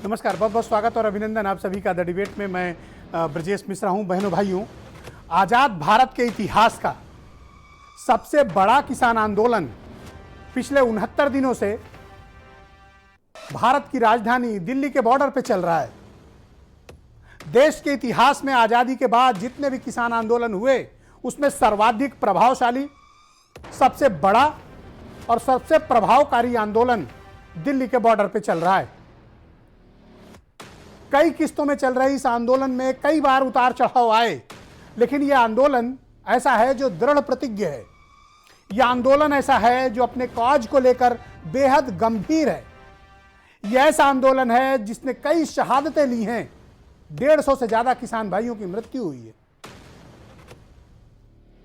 नमस्कार, बहुत बहुत स्वागत और अभिनंदन आप सभी का द डिबेट में। मैं ब्रजेश मिश्रा हूं। बहनों भाइयों, आज़ाद भारत के इतिहास का सबसे बड़ा किसान आंदोलन पिछले 69 दिनों से भारत की राजधानी दिल्ली के बॉर्डर पे चल रहा है। देश के इतिहास में आज़ादी के बाद जितने भी किसान आंदोलन हुए उसमें सर्वाधिक प्रभावशाली, सबसे बड़ा और सबसे प्रभावकारी आंदोलन दिल्ली के बॉर्डर पे चल रहा है। कई किस्तों में चल रहे इस आंदोलन में कई बार उतार चढ़ाव आए, लेकिन यह आंदोलन ऐसा है जो दृढ़ प्रतिज्ञ है। यह आंदोलन ऐसा है जो अपने कॉज को लेकर बेहद गंभीर है। यह ऐसा आंदोलन है जिसने कई शहादतें ली हैं। 150 से ज्यादा किसान भाइयों की मृत्यु हुई है।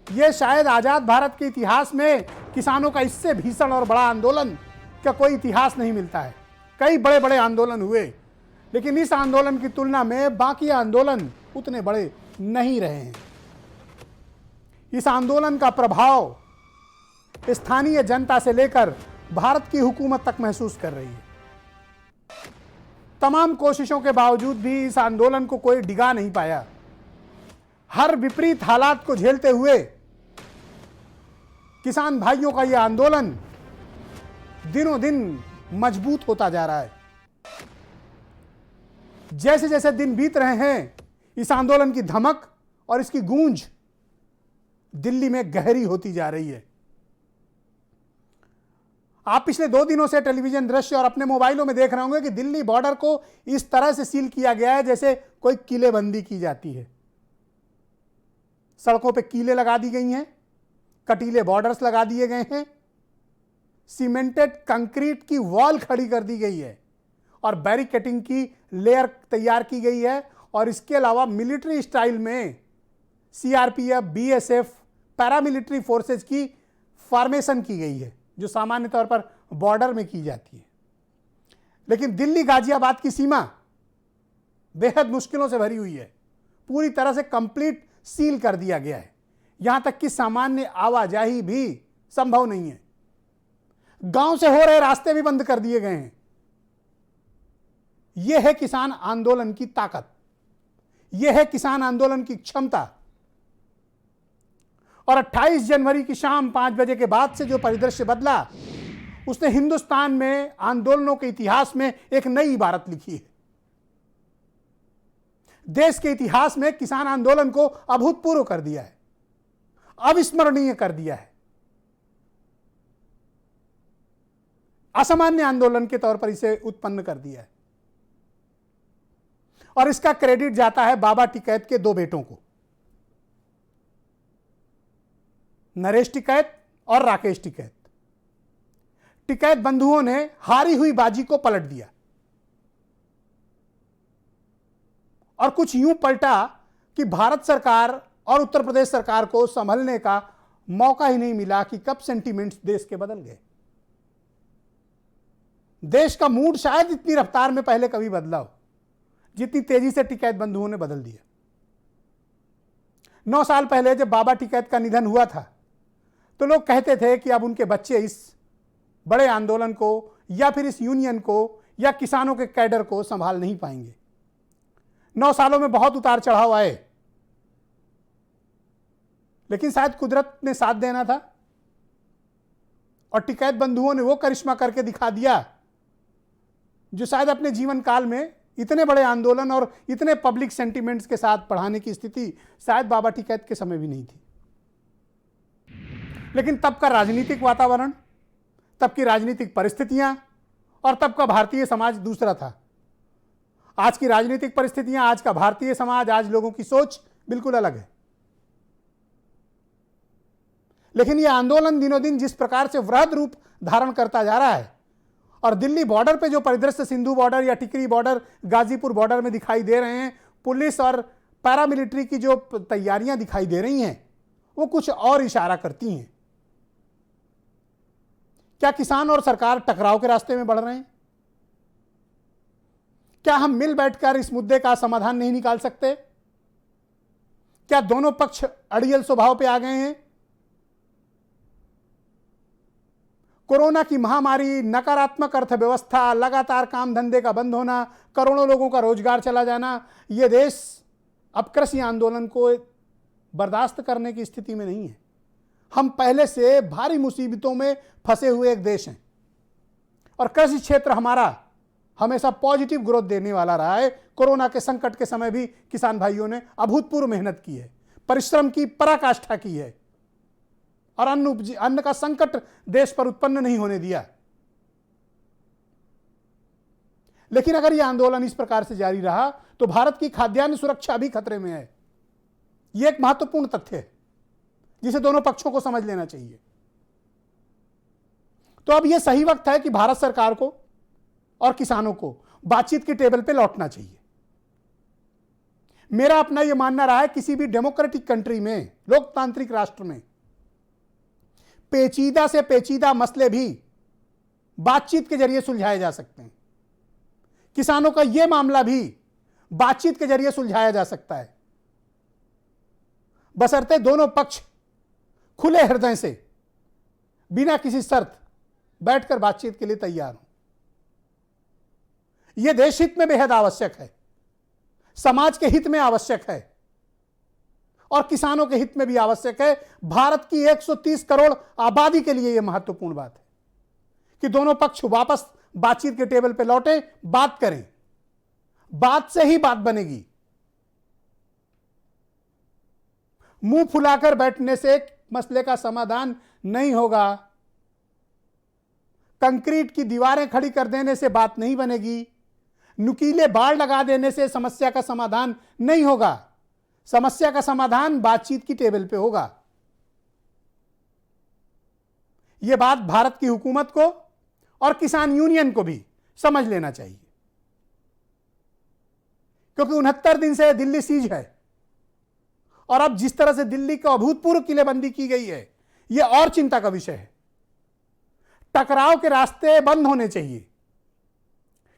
यह शायद आजाद भारत के इतिहास में किसानों का इससे भीषण और बड़ा आंदोलन का कोई इतिहास नहीं मिलता है। कई बड़े बड़े आंदोलन हुए, लेकिन इस आंदोलन की तुलना में बाकी आंदोलन उतने बड़े नहीं रहे हैं। इस आंदोलन का प्रभाव स्थानीय जनता से लेकर भारत की हुकूमत तक महसूस कर रही है। तमाम कोशिशों के बावजूद भी इस आंदोलन को कोई डिगा नहीं पाया। हर विपरीत हालात को झेलते हुए किसान भाइयों का यह आंदोलन दिनों दिन मजबूत होता जा रहा है। जैसे जैसे दिन बीत रहे हैं, इस आंदोलन की धमक और इसकी गूंज दिल्ली में गहरी होती जा रही है। आप पिछले 2 दिनों से टेलीविजन दृश्य और अपने मोबाइलों में देख रहे होंगे कि दिल्ली बॉर्डर को इस तरह से सील किया गया है जैसे कोई किलेबंदी की जाती है। सड़कों पे कीलें लगा दी गई हैं, कटीले बॉर्डर्स लगा दिए गए हैं, सीमेंटेड कंक्रीट की वॉल खड़ी कर दी गई है और बैरिकेटिंग की लेयर तैयार की गई है। और इसके अलावा मिलिट्री स्टाइल में सीआरपीएफ, बीएसएफ, पैरामिलिट्री फोर्सेज की फॉर्मेशन की गई है जो सामान्य तौर पर बॉर्डर में की जाती है। लेकिन दिल्ली गाजियाबाद की सीमा बेहद मुश्किलों से भरी हुई है। पूरी तरह से कंप्लीट सील कर दिया गया है। यहां तक कि सामान्य आवाजाही भी संभव नहीं है। गांव से हो रहे रास्ते भी बंद कर दिए गए हैं। यह है किसान आंदोलन की ताकत, यह है किसान आंदोलन की क्षमता। और 28 जनवरी की शाम 5 बजे के बाद से जो परिदृश्य बदला, उसने हिंदुस्तान में आंदोलनों के इतिहास में एक नई इबारत लिखी है। देश के इतिहास में किसान आंदोलन को अभूतपूर्व कर दिया है, अविस्मरणीय कर दिया है। असामान्य आंदोलन के तौर पर इसे उत्पन्न कर दिया है। और इसका क्रेडिट जाता है बाबा टिकैत के 2 बेटों को, नरेश टिकैत और राकेश टिकैत। टिकैत बंधुओं ने हारी हुई बाजी को पलट दिया और कुछ यूं पलटा कि भारत सरकार और उत्तर प्रदेश सरकार को संभलने का मौका ही नहीं मिला कि कब सेंटीमेंट्स देश के बदल गए। देश का मूड शायद इतनी रफ्तार में पहले कभी बदला हो जितनी तेजी से टिकैत बंधुओं ने बदल दिया। 9 साल पहले जब बाबा टिकैत का निधन हुआ था तो लोग कहते थे कि अब उनके बच्चे इस बड़े आंदोलन को या फिर इस यूनियन को या किसानों के कैडर को संभाल नहीं पाएंगे। 9 सालों में बहुत उतार चढ़ाव आए, लेकिन शायद कुदरत ने साथ देना था और टिकैत बंधुओं ने वो करिश्मा करके दिखा दिया जो शायद अपने जीवन काल में इतने बड़े आंदोलन और इतने पब्लिक सेंटिमेंट्स के साथ पढ़ाने की स्थिति शायद बाबा टिकैत के समय भी नहीं थी। लेकिन तब का राजनीतिक वातावरण, तब की राजनीतिक परिस्थितियां और तब का भारतीय समाज दूसरा था। आज की राजनीतिक परिस्थितियां, आज का भारतीय समाज, आज लोगों की सोच बिल्कुल अलग है। लेकिन यह आंदोलन दिनों दिन जिस प्रकार से वृहद रूप धारण करता जा रहा है और दिल्ली बॉर्डर पे जो परिदृश्य सिंधु बॉर्डर या टिकरी बॉर्डर, गाजीपुर बॉर्डर में दिखाई दे रहे हैं, पुलिस और पैरामिलिट्री की जो तैयारियां दिखाई दे रही हैं, वो कुछ और इशारा करती हैं। क्या किसान और सरकार टकराव के रास्ते में बढ़ रहे हैं? क्या हम मिल बैठकर इस मुद्दे का समाधान नहीं निकाल सकते? क्या दोनों पक्ष अड़ियल स्वभाव पे आ गए हैं? कोरोना की महामारी, नकारात्मक अर्थव्यवस्था, लगातार काम धंधे का बंद होना, करोड़ों लोगों का रोजगार चला जाना, यह देश अब कृषि आंदोलन को बर्दाश्त करने की स्थिति में नहीं है। हम पहले से भारी मुसीबतों में फंसे हुए एक देश हैं और कृषि क्षेत्र हमारा हमेशा पॉजिटिव ग्रोथ देने वाला रहा है। कोरोना के संकट के समय भी किसान भाइयों ने अभूतपूर्व मेहनत की है, परिश्रम की पराकाष्ठा की है और अन्न का संकट देश पर उत्पन्न नहीं होने दिया। लेकिन अगर यह आंदोलन इस प्रकार से जारी रहा तो भारत की खाद्यान्न सुरक्षा भी खतरे में है। यह एक महत्वपूर्ण तथ्य है जिसे दोनों पक्षों को समझ लेना चाहिए। तो अब यह सही वक्त है कि भारत सरकार को और किसानों को बातचीत की टेबल पे लौटना चाहिए। मेरा अपना यह मानना रहा है, किसी भी डेमोक्रेटिक कंट्री में, लोकतांत्रिक राष्ट्र में, पेचीदा से पेचीदा मसले भी बातचीत के जरिए सुलझाए जा सकते हैं। किसानों का यह मामला भी बातचीत के जरिए सुलझाया जा सकता है, बशर्ते दोनों पक्ष खुले हृदय से बिना किसी शर्त बैठकर बातचीत के लिए तैयार हो। यह देश हित में बेहद आवश्यक है, समाज के हित में आवश्यक है और किसानों के हित में भी आवश्यक है। भारत की 130 करोड़ आबादी के लिए यह महत्वपूर्ण बात है कि दोनों पक्ष वापस बातचीत के टेबल पर लौटे, बात करें। बात से ही बात बनेगी। मुंह फुलाकर बैठने से मसले का समाधान नहीं होगा। कंक्रीट की दीवारें खड़ी कर देने से बात नहीं बनेगी। नुकीले बाड़ लगा देने से समस्या का समाधान नहीं होगा। समस्या का समाधान बातचीत की टेबल पे होगा। यह बात भारत की हुकूमत को और किसान यूनियन को भी समझ लेना चाहिए, क्योंकि 69 दिन से दिल्ली सीज है और अब जिस तरह से दिल्ली को अभूतपूर्व किलेबंदी की गई है, यह और चिंता का विषय है। टकराव के रास्ते बंद होने चाहिए।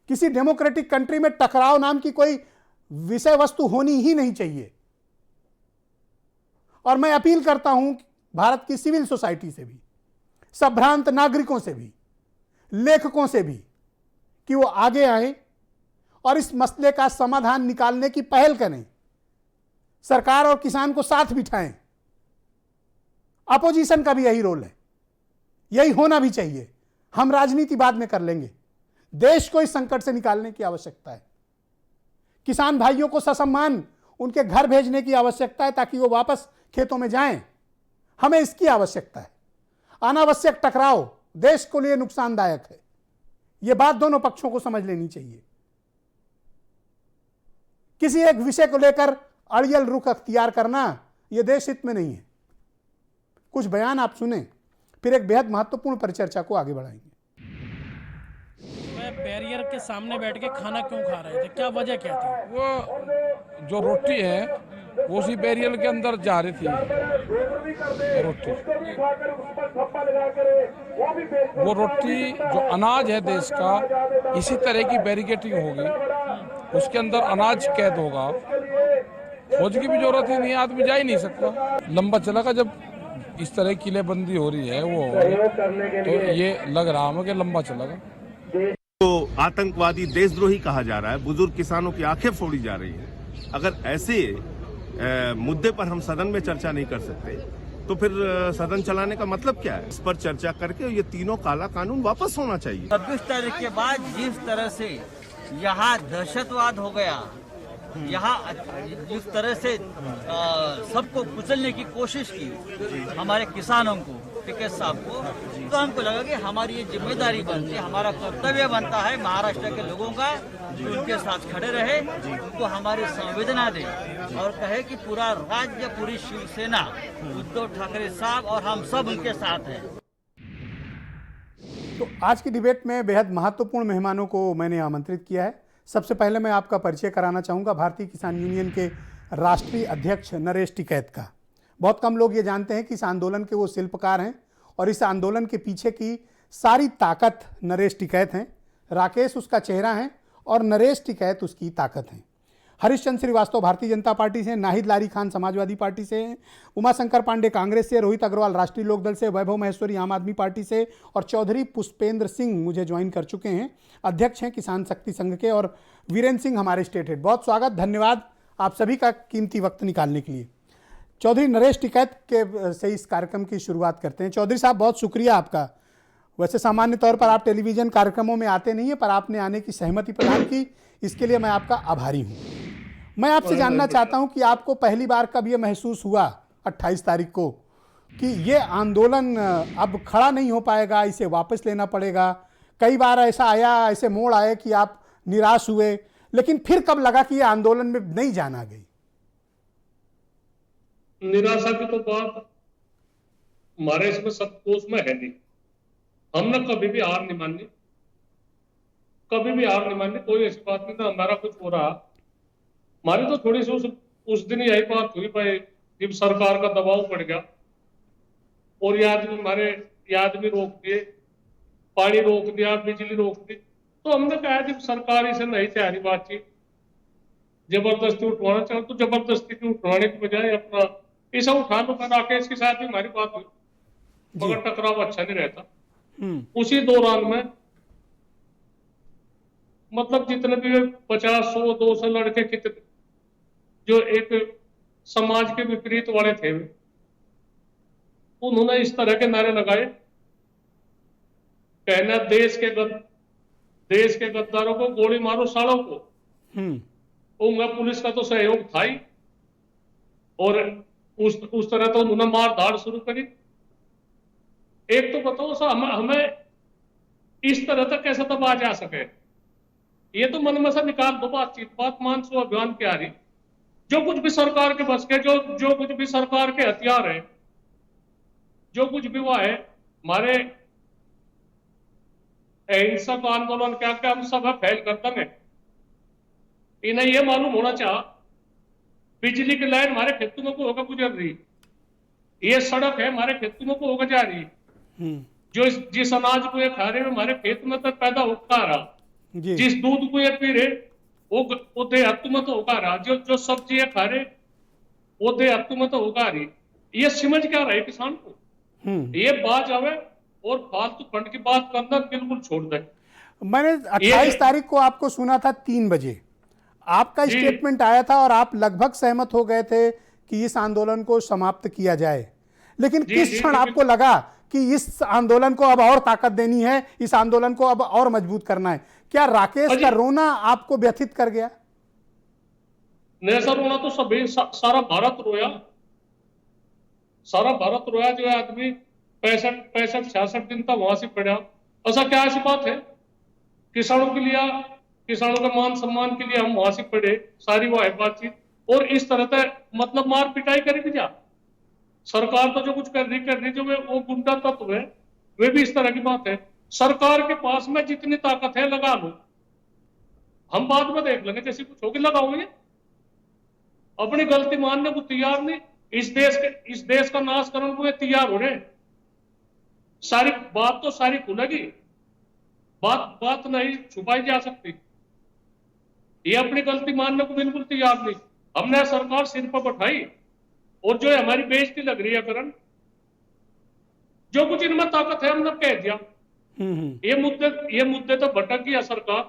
किसी डेमोक्रेटिक कंट्री में टकराव नाम की कोई विषय वस्तु होनी ही नहीं चाहिए। और मैं अपील करता हूं भारत की सिविल सोसाइटी से भी, संभ्रांत नागरिकों से भी, लेखकों से भी, कि वो आगे आए और इस मसले का समाधान निकालने की पहल करें। सरकार और किसान को साथ बिठाएं। अपोजिशन का भी यही रोल है, यही होना भी चाहिए। हम राजनीति बाद में कर लेंगे, देश को इस संकट से निकालने की आवश्यकता है। किसान भाइयों को ससम्मान उनके घर भेजने की आवश्यकता है ताकि वो वापस खेतों में जाएं। हमें इसकी आवश्यकता है। अनावश्यक टकराव देश को लिए नुकसानदायक है। यह बात दोनों पक्षों को समझ लेनी चाहिए। किसी एक विषय को लेकर अड़ियल रुख अख्तियार करना यह देश हित में नहीं है। कुछ बयान आप सुने, फिर एक बेहद महत्वपूर्ण परिचर्चा को आगे बढ़ाएंगे। बैरियर के सामने बैठ के खाना क्यों खा रहे थे, क्या वजह क्या थी? वो जो रोटी है वो उसी बैरियर के अंदर जा रही थी रोटी। वो रोटी जो अनाज है देश का, इसी तरह की बैरिकेटिंग होगी, उसके अंदर अनाज कैद होगा। फौज की भी जरूरत ही नहीं है, आदमी जा ही नहीं सकता। लंबा चलेगा जब इस तरह किलेबंदी हो रही है वो, तो ये लग रहा है कि लंबा चलेगा। तो आतंकवादी देशद्रोही कहा जा रहा है, बुजुर्ग किसानों की आंखें फोड़ी जा रही हैं। अगर ऐसे मुद्दे पर हम सदन में चर्चा नहीं कर सकते तो फिर सदन चलाने का मतलब क्या है? इस पर चर्चा करके ये तीनों काला कानून वापस होना चाहिए। 26 तारीख के बाद जिस तरह से यहाँ दहशतवाद हो गया, यहाँ जिस तरह से सबको कुचलने की कोशिश की हमारे किसानों को, टिकैत साहब को, तो हमको लगा कि हमारी ये जिम्मेदारी बनती है, हमारा कर्तव्य बनता है महाराष्ट्र के लोगों का कि उनके साथ खड़े रहे, उनको हमारी संवेदना दे और कहे कि पूरा राज्य, पूरी शिवसेना, उद्धव ठाकरे साहब और हम सब उनके साथ हैं। तो आज की डिबेट में बेहद महत्वपूर्ण मेहमानों को मैंने आमंत्रित किया है। सबसे पहले मैं आपका परिचय कराना चाहूँगा भारतीय किसान यूनियन के राष्ट्रीय अध्यक्ष नरेश टिकैत का। बहुत कम लोग ये जानते हैं कि इस आंदोलन के वो शिल्पकार हैं और इस आंदोलन के पीछे की सारी ताकत नरेश टिकैत हैं। राकेश उसका चेहरा है और नरेश टिकैत उसकी ताकत है। हरीशचंद्र श्रीवास्तव भारतीय जनता पार्टी से, नाहिद लारी खान समाजवादी पार्टी से, उमाशंकर पांडे कांग्रेस से, रोहित अग्रवाल राष्ट्रीय लोकदल से, वैभव महेश्वरी आम आदमी पार्टी से और चौधरी पुष्पेंद्र सिंह मुझे ज्वाइन कर चुके हैं, अध्यक्ष हैं किसान शक्ति संघ के, और वीरेंद्र सिंह हमारे स्टेट हेड। बहुत स्वागत, धन्यवाद आप सभी का कीमती वक्त निकालने के लिए। चौधरी नरेश टिकैत के से इस कार्यक्रम की शुरुआत करते हैं। चौधरी साहब, बहुत शुक्रिया आपका। वैसे सामान्य तौर पर आप टेलीविजन कार्यक्रमों में आते नहीं है, पर आपने आने की सहमति प्रदान की, इसके लिए मैं आपका आभारी हूं। मैं आपसे जानना चाहता हूं कि आपको पहली बार कब ये महसूस हुआ 28 तारीख को कि ये आंदोलन अब खड़ा नहीं हो पाएगा, इसे वापस लेना पड़ेगा? कई बार ऐसा आया, ऐसे मोड़ आए कि आप निराश हुए, लेकिन फिर कब लगा कि ये आंदोलन में नहीं जाना गई? निराशा की तो बात हमारे इसमें सब कोष में है नहीं। हमने कभी भी हार नहीं मानी, कभी भी हार नहीं मानी, कोई ऐसी बात नहीं ना हमारा कुछ हो रहा। हमारी तो थोड़ी सी उस दिन यही बात हुई भाई, जब सरकार का दबाव पड़ गया और ये आदमी रोक दिए, पानी रोक दिया, बिजली रोक दी, तो हमने कहा जब सरकार इसे नहीं तैयारी बातचीत जबरदस्ती उठवाना चाहे तो जबरदस्ती की उठवाने की बजाय अपना ऐसा उठा लो। राकेश के साथ भी हमारी बात हुई, मगर टकराव अच्छा नहीं रहता। उसी दौरान में मतलब जितने भी 50, 100, 200 लड़के कितने जो एक समाज के विपरीत वाले थे, उन्होंने इस तरह के नारे लगाए, कहना देश के गद्दारों को गोली मारो, सालों को। उनका पुलिस का तो सहयोग था ही, और उस तरह तो उन्होंने मार धाड़ शुरू करी। एक तो बताओ सा हमें इस तरह तक कैसे दबा जा सके? ये तो मन में से निकाल दो बातचीत, बात मान सो अभियान की आ रही। जो कुछ भी सरकार के बस के, जो कुछ भी सरकार के हथियार है, जो कुछ भी हुआ है, हमारे हिंसक आंदोलन क्या क्या हम सब फैल कर देंगे। इन्हें यह मालूम होना चाह, बिजली की लाइन हमारे खेतों में को होकर गुजर रही, ये सड़क है हमारे खेतों में को होकर जा रही, जो जिस अनाज को ये खा रहे हैं हमारे खेत में तो पैदा होकर रहा, जिस दूध को ये पी रहे वो देहातों में तो होकर रहा, जो सब्जी ये खा रहे वो देहातों में तो होकर रही। ये समझ क्या रहे किसान को? ये बात आवे और फालतू फंड की बात करना बिल्कुल छोड़ दे। मैंने 28 तारीख को आपको सुना था 3 बजे, आपका स्टेटमेंट आया था और आप लगभग सहमत हो गए थे कि इस आंदोलन को समाप्त किया जाए, लेकिन किस क्षण आपको लगा कि इस आंदोलन को अब और ताकत देनी है, इस आंदोलन को अब और मजबूत करना है? क्या राकेश का रोना आपको व्यथित कर गया? नहीं सर, रोना तो सभी सारा भारत रोया, सारा भारत रोया। जो आदमी 65-66 दिन तक वहां से पड़ा, ऐसा क्या ऐसी बात है? किसानों के लिए, किसानों के मान सम्मान के लिए हम वहां से पड़े, सारी वो है बातचीत, और इस तरह से मतलब मार पिटाई करेगी क्या? सरकार तो जो कुछ कर रही जो वो गुंडा तत्व है, वे भी इस तरह की बात है। सरकार के पास में जितनी ताकत है लगा लो, हम बाद में देख लेंगे, जैसे कुछ होगी लगाओगे। अपनी गलती मानने को तैयार नहीं, इस देश का नाश करने को तैयार हो रहे। सारी बात तो सारी खुलेगी, बात नहीं छुपाई जा सकती। ये अपनी गलती मानने को बिल्कुल तैयार नहीं। हमने सरकार सिर पर बैठाई और जो है हमारी बेइज्जती लग रही है करण, जो कुछ इनमें ताकत है हमने कह दिया। ये मुद्दे तो भटक गया सरकार।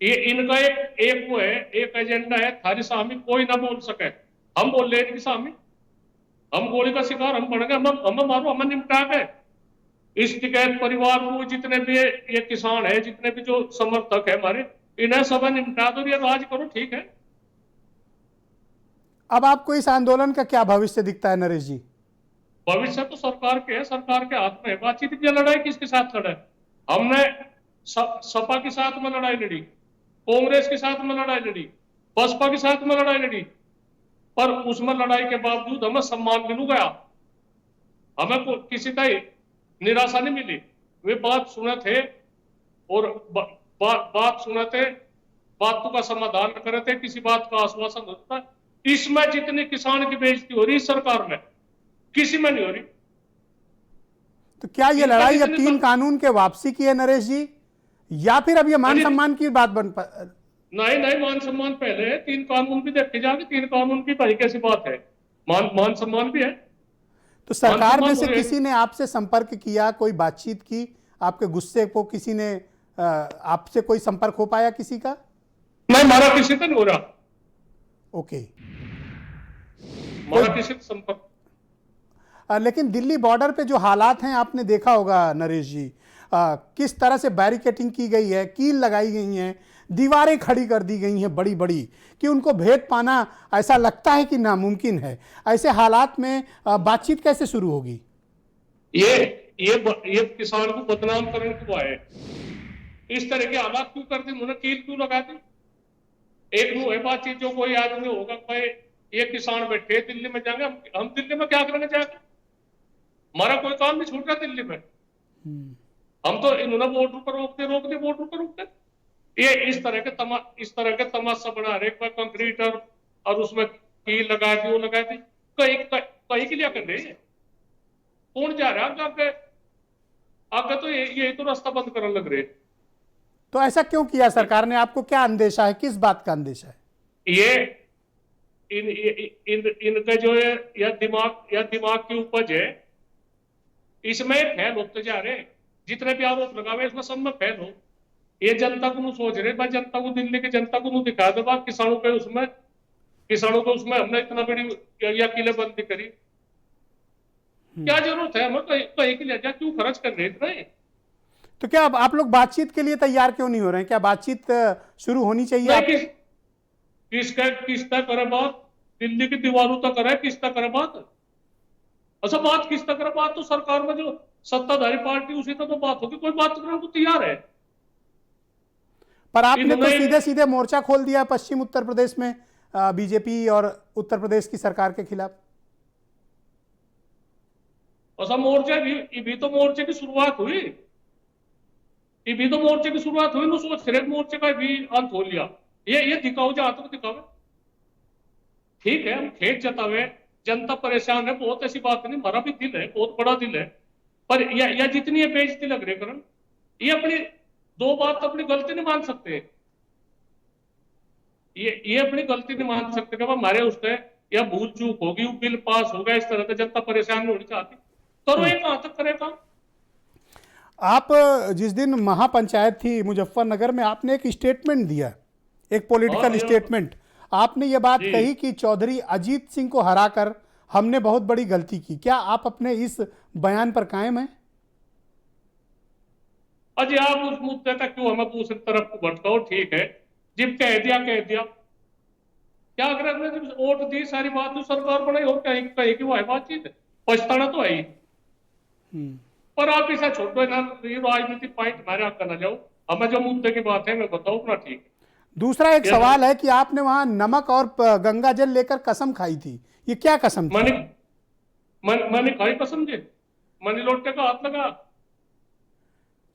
ये इनका एक वो है, एक एजेंडा है, थारी सामी कोई ना बोल सके। हम बोल रहे इनकी सामी, हम गोली का शिकार हम पड़ गए, हम मारो, हमें निपटा गए। इस टिकैत परिवार को जितने भी ये किसान है, जितने भी जो समर्थक है हमारे, इन्हें सब निपटा दो, ये राज करो, ठीक है। अब आपको इस आंदोलन का क्या भविष्य दिखता है नरेश जी? भविष्य तो सरकार के है, सरकार के हाथ में है। बातचीत की लड़ाई किसके साथ लड़ाई? हमने सपा के साथ में लड़ाई लड़ी, कांग्रेस के साथ में लड़ाई लड़ी, बसपा के साथ में लड़ाई लड़ी, पर उसमें लड़ाई के बावजूद हमें सम्मान मिल गया। हमें किसी का निराशा नहीं मिली। वे बात सुने थे और बात सुने थे, बातों का समाधान करे थे, किसी बात का आश्वासन होता है। इसमें जितनी किसान की बेइज्जती हो रही सरकार में, किसी में नहीं हो रही। तो क्या ये लड़ाई अब 3 कानून के वापसी की है नरेश जी, या फिर अब ये मान सम्मान की बात नहीं नहीं, मान सम्मान पहले है, 3 कानून भी देखे जाके, 3 कानून की भाई कैसी बात है, मान सम्मान भी है। तो सरकार में मान से सम्मान किसी ने आपसे संपर्क किया, कोई बातचीत की, आपके गुस्से को किसी ने आपसे कोई संपर्क हो पाया किसी का? नहीं, हमारा किसी से नहीं हो रहा, ओके। हमारा किसी से संपर्क। लेकिन दिल्ली बॉर्डर पे जो हालात हैं आपने देखा होगा नरेश जी, किस तरह से बैरिकेटिंग की गई है, कील लगाई गई हैं, दीवारें खड़ी कर दी गई हैं बड़ी बड़ी, कि उनको भेद पाना ऐसा लगता है कि नामुमकिन है। ऐसे हालात में बातचीत कैसे शुरू होगी? ये किसान को बदनाम करने को आए, इस तरह के हालात क्यों कर दी उन्होंने, कील क्यों लगा दी? एक नु है बातचीत, जो कोई आदमी होगा भाई ये किसान बैठे दिल्ली में जाएंगे, हम दिल्ली में क्या करेंगे जाके? हमारा कोई काम नहीं छूट रहा दिल्ली में, हम तो इन्होंने बॉर्डर पर रोक दे बॉर्डर पर रोक दे। ये इस तरह के तमाशा बना रहे, एक बार कंक्रीट और उसमें कील लगा दी, वो लगा दी, कहीं के लिए कर रहे हैं? कौन जा रहा है आगे? आगे तो ये तो रास्ता बंद करने लग रहे। तो ऐसा क्यों किया सरकार ने? आपको क्या अंदेशा है, किस बात का अंदेशा है? ये इनका जो है या दिमाग की उपज है, इसमें फैल होते जा रहे। जितने भी आरोप लगावे इसमें सब में फैल हो। ये जनता को सोच रहे, भाई जनता को, दिल्ली की जनता को दिखा दो, बात किसानों को उसमें हमने इतना बड़ी किलेबंदी करी, क्या जरूरत है? हमें कहीं के लिए क्यों खर्च कर रहे इतना? तो क्या अब आप लोग बातचीत के लिए तैयार क्यों नहीं हो रहे हैं? क्या बातचीत शुरू होनी चाहिए? किसका करे बात? दिल्ली की दीवारों तक करे, किसका करे बात? अच्छा, बात किसका करे बात? तो सरकार में जो सत्ताधारी पार्टी उसी तक तो बात होगी, कोई बात करने को तैयार है। पर आपने तो सीधे सीधे मोर्चा खोल दिया पश्चिम उत्तर प्रदेश में बीजेपी और उत्तर प्रदेश की सरकार के खिलाफ। अच्छा, मोर्चे की शुरुआत हुई, तो सोच रहे मोर्चे का भी अंत हो लिया। ये दिखाओ, जहां तक दिखावे ठीक है, हम खेत जतावे, जनता परेशान है, बहुत ऐसी बात नहीं, हमारा भी दिल है, बहुत बड़ा दिल है, पर यह जितनी ये बेइज्जती लग रही करण, ये अपनी दो बात अपनी गलती नहीं मान सकते, ये अपनी गलती नहीं मान सकते कि हमारे उससे या भूल चूक होगी, वो बिल पास होगा, इस तरह से जनता परेशान नहीं होनी चाहती, करो ये कहां तक करेगा? आप जिस दिन महापंचायत थी मुजफ्फरनगर में, आपने एक स्टेटमेंट दिया, एक पॉलिटिकल स्टेटमेंट। आपने ये बात कही कि चौधरी अजीत सिंह को हराकर हमने बहुत बड़ी गलती की। क्या आप अपने इस बयान पर कायम हैं? अजी, आप उस मुद्दे का क्यों हमें दूसरी तरफ को भटकाओ? ठीक है, जब कह दिया, क्या अगर जब वोट दी, सारी बात तो सरकार बनाई, और कहीं की वो है बातचीत, पछताना तो है ही। पर आप इसे छोड़ो ना, राजनीतिक पॉइंट हमारे आपका ना जाओ, हमें जो मुद्दे की बात है मैं बताऊं अपना। ठीक है। दूसरा एक सवाल है कि आपने वहां नमक और गंगा जल लेकर कसम खाई थी, ये क्या कसम थी? मैंने खाई कसम जी, मनी लोटे का हाथ लगा।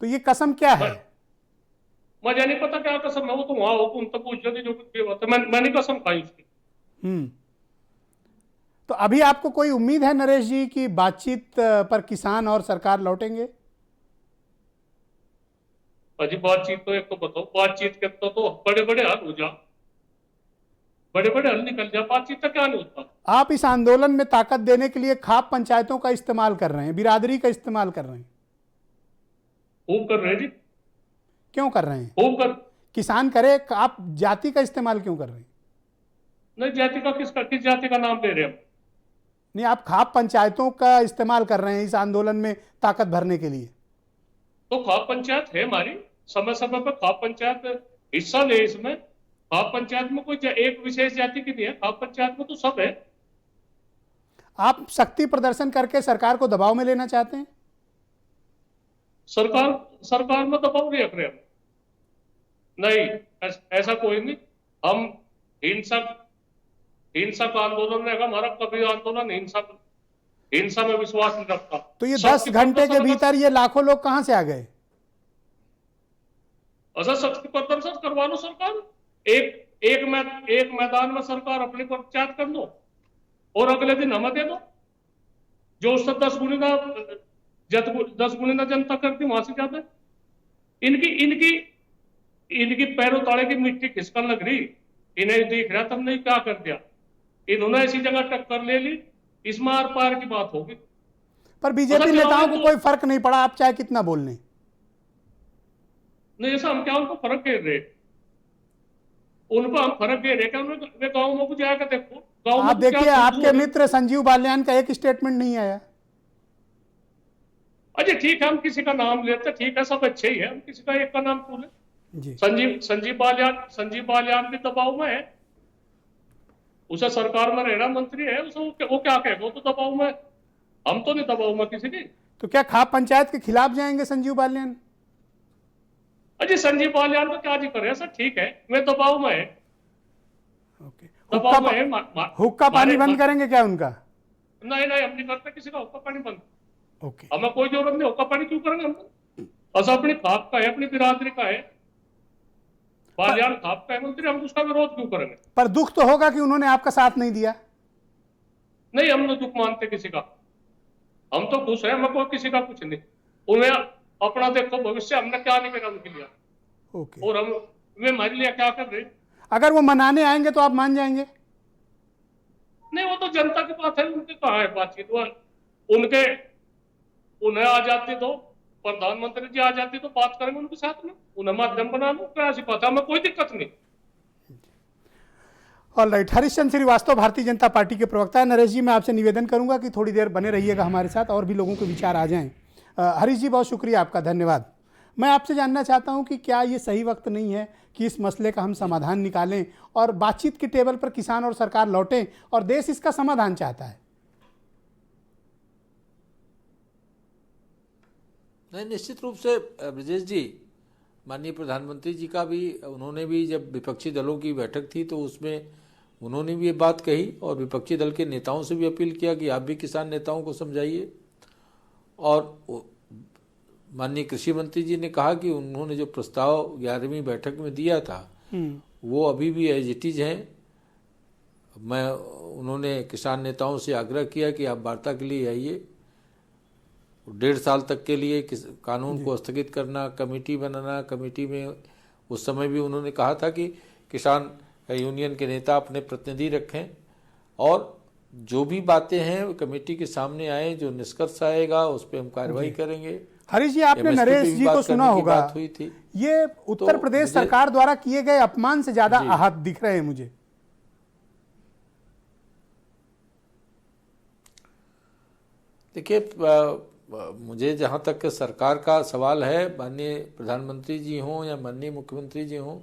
तो ये कसम क्या है? मुझे नहीं पता क्या कसम है, वो तो वहां हो उनसे पूछ लेती जो कुछ भी बात है, मैंने कसम खाई उसकी। तो अभी आपको कोई उम्मीद है नरेश जी कि बातचीत पर किसान और सरकार लौटेंगे? अजी, बातचीत तो एक तो बताओ, बातचीत के तो बड़े बड़े हल हो जा, बड़े बड़े हल निकल जा, बातचीत तक क्या नहीं होता। आप इस आंदोलन में ताकत देने के लिए खाप पंचायतों का इस्तेमाल कर रहे हैं, बिरादरी का इस्तेमाल कर रहे हैं। खूब कर रहे हैं जी। क्यों कर रहे हैं? खूब कर। किसान करे, आप जाति का इस्तेमाल क्यों कर रहे हैं? नहीं, जाति का किस जाति का नाम ले रहे हैं? नहीं, आप खाप पंचायतों का इस्तेमाल कर रहे हैं इस आंदोलन में ताकत भरने के लिए। तो खाप पंचायत है हमारी, समय समय पर खाप पंचायत हिस्सा ले इसमें। खाप पंचायत में कोई एक विशेष जाति की नहीं है, खाप पंचायत में तो सब है। आप शक्ति प्रदर्शन करके सरकार को दबाव में लेना चाहते हैं? सरकार में दबाव नहीं रख रहे हम, नहीं, ऐसा कोई नहीं। हम हिंसक आंदोलन रहेगा हमारा, कभी आंदोलन हिंसा में विश्वास नहीं रखता। तो ये 10 घंटे के भीतर ये लाखों लोग कहां से आ गए? अच्छा, शक्ति प्रदर्शन करवा लो सरकार, एक मैदान में सरकार अपनी पंचायत कर दो और अगले दिन हमें दे दो, जो उससे 10 गुना जनता करती वहां से ज्यादा। इनकी पैरों ताले की मिट्टी खिसकन लग रही, इन्हें देख रहा तब नहीं क्या कर दिया, इन्होंने ऐसी जगह टक्कर ले ली, इसमें आर पार की बात होगी। पर बीजेपी मतलब नेताओं को तो- कोई फर्क नहीं पड़ा, आप चाहे कितना बोल लें। नहीं, ऐसा हम क्या उनको फर्क कह रहे, उनको हम फर्क कह रहे क्या? वे गाँव में कुछ जाकर देखो, गाँव में आप कुछ क्या देखिए, आपके दूर है। मित्र संजीव बालियान का एक स्टेटमेंट नहीं आया। अच्छा ठीक है, हम किसी का नाम लेते, ठीक है, सब अच्छे ही है, हम किसी का एक का नाम क्यों लें? जी, संजीव बालियान भी दबाव में है, उसे सरकार में रहना मंत्री है, उसे वो क्या कहेगा, वो तो दबाव में है। हम तो नहीं दबाव में किसी की। तो क्या खाप पंचायत के खिलाफ जाएंगे संजीव बालियान? अजय संजीव बालियान को क्या जी करे सर, ठीक है, मैं दबाव में है, ओके, दबाव में है। हुक्का पानी बंद करेंगे क्या उनका? नहीं नहीं, हम नहीं करते किसी का हुक्का पानी बंद, ओके, हमें कोई जरूरत नहीं, हुक्का पानी क्यों करेंगे हम? बस अपनी खाप का है, अपनी बिरादरी का है, बालियान खाप का है मंत्री, हम उसका विरोध क्यों करेंगे? पर दुख तो होगा कि उन्होंने आपका साथ नहीं दिया। नहीं, हम लोग दुख मानते किसी का, हम तो खुश हैं, हमें कोई किसी का कुछ नहीं। उन्हें अपना देखो भविष्य, हमने क्या नहीं करा उनके लिए, ओके, और हम वे हमारे लिए क्या कर रहे? अगर वो मनाने आएंगे तो आप मान जाएंगे? नहीं, वो तो जनता की बात है, उनकी कहाँ है बातचीत, वो उनके, उन्हें आ जाती तो, प्रधानमंत्री जी आ जाती तो बात करेंगे उनके साथ में, उन्हें माध्यम बना लो, क्या ऐसी बात है, हमें कोई दिक्कत नहीं। ऑलराइट, हरीश चंद्र श्रीवास्तव भारतीय जनता पार्टी के प्रवक्ता है। नरेश जी, मैं आपसे निवेदन करूंगा कि थोड़ी देर बने रहिएगा हमारे साथ, और भी लोगों के विचार आ जाएं। हरीश जी, बहुत शुक्रिया आपका, धन्यवाद। मैं आपसे जानना चाहता हूं कि क्या ये सही वक्त नहीं है कि इस मसले का हम समाधान निकालें और बातचीत की टेबल पर किसान और सरकार लौटें, और देश इसका समाधान चाहता है? नहीं, निश्चित रूप से ब्रजेश जी, माननीय प्रधानमंत्री जी का भी, उन्होंने भी जब विपक्षी दलों की बैठक थी तो उसमें उन्होंने भी ये बात कही, और विपक्षी दल के नेताओं से भी अपील किया कि आप भी किसान नेताओं को समझाइए। और माननीय कृषि मंत्री जी ने कहा कि उन्होंने जो प्रस्ताव 11वीं बैठक में दिया था वो अभी भी एज इट इज हैं। उन्होंने किसान नेताओं से आग्रह किया कि आप वार्ता के लिए आइए। 1.5 साल तक के लिए कानून को स्थगित करना, कमेटी बनाना, कमेटी में उस समय भी उन्होंने कहा था कि किसान यूनियन के नेता अपने प्रतिनिधि रखें, और जो भी बातें हैं कमेटी के सामने आए, जो निष्कर्ष आएगा उस पर हम कार्रवाई करेंगे। हरीश जी, आपने नरेश जी को सुना होगा, हुई थी, ये उत्तर प्रदेश सरकार द्वारा किए गए अपमान से ज्यादा आहत दिख रहे हैं मुझे। देखिए, मुझे जहाँ तक सरकार का सवाल है, माननीय प्रधानमंत्री जी हों या माननीय मुख्यमंत्री जी हों,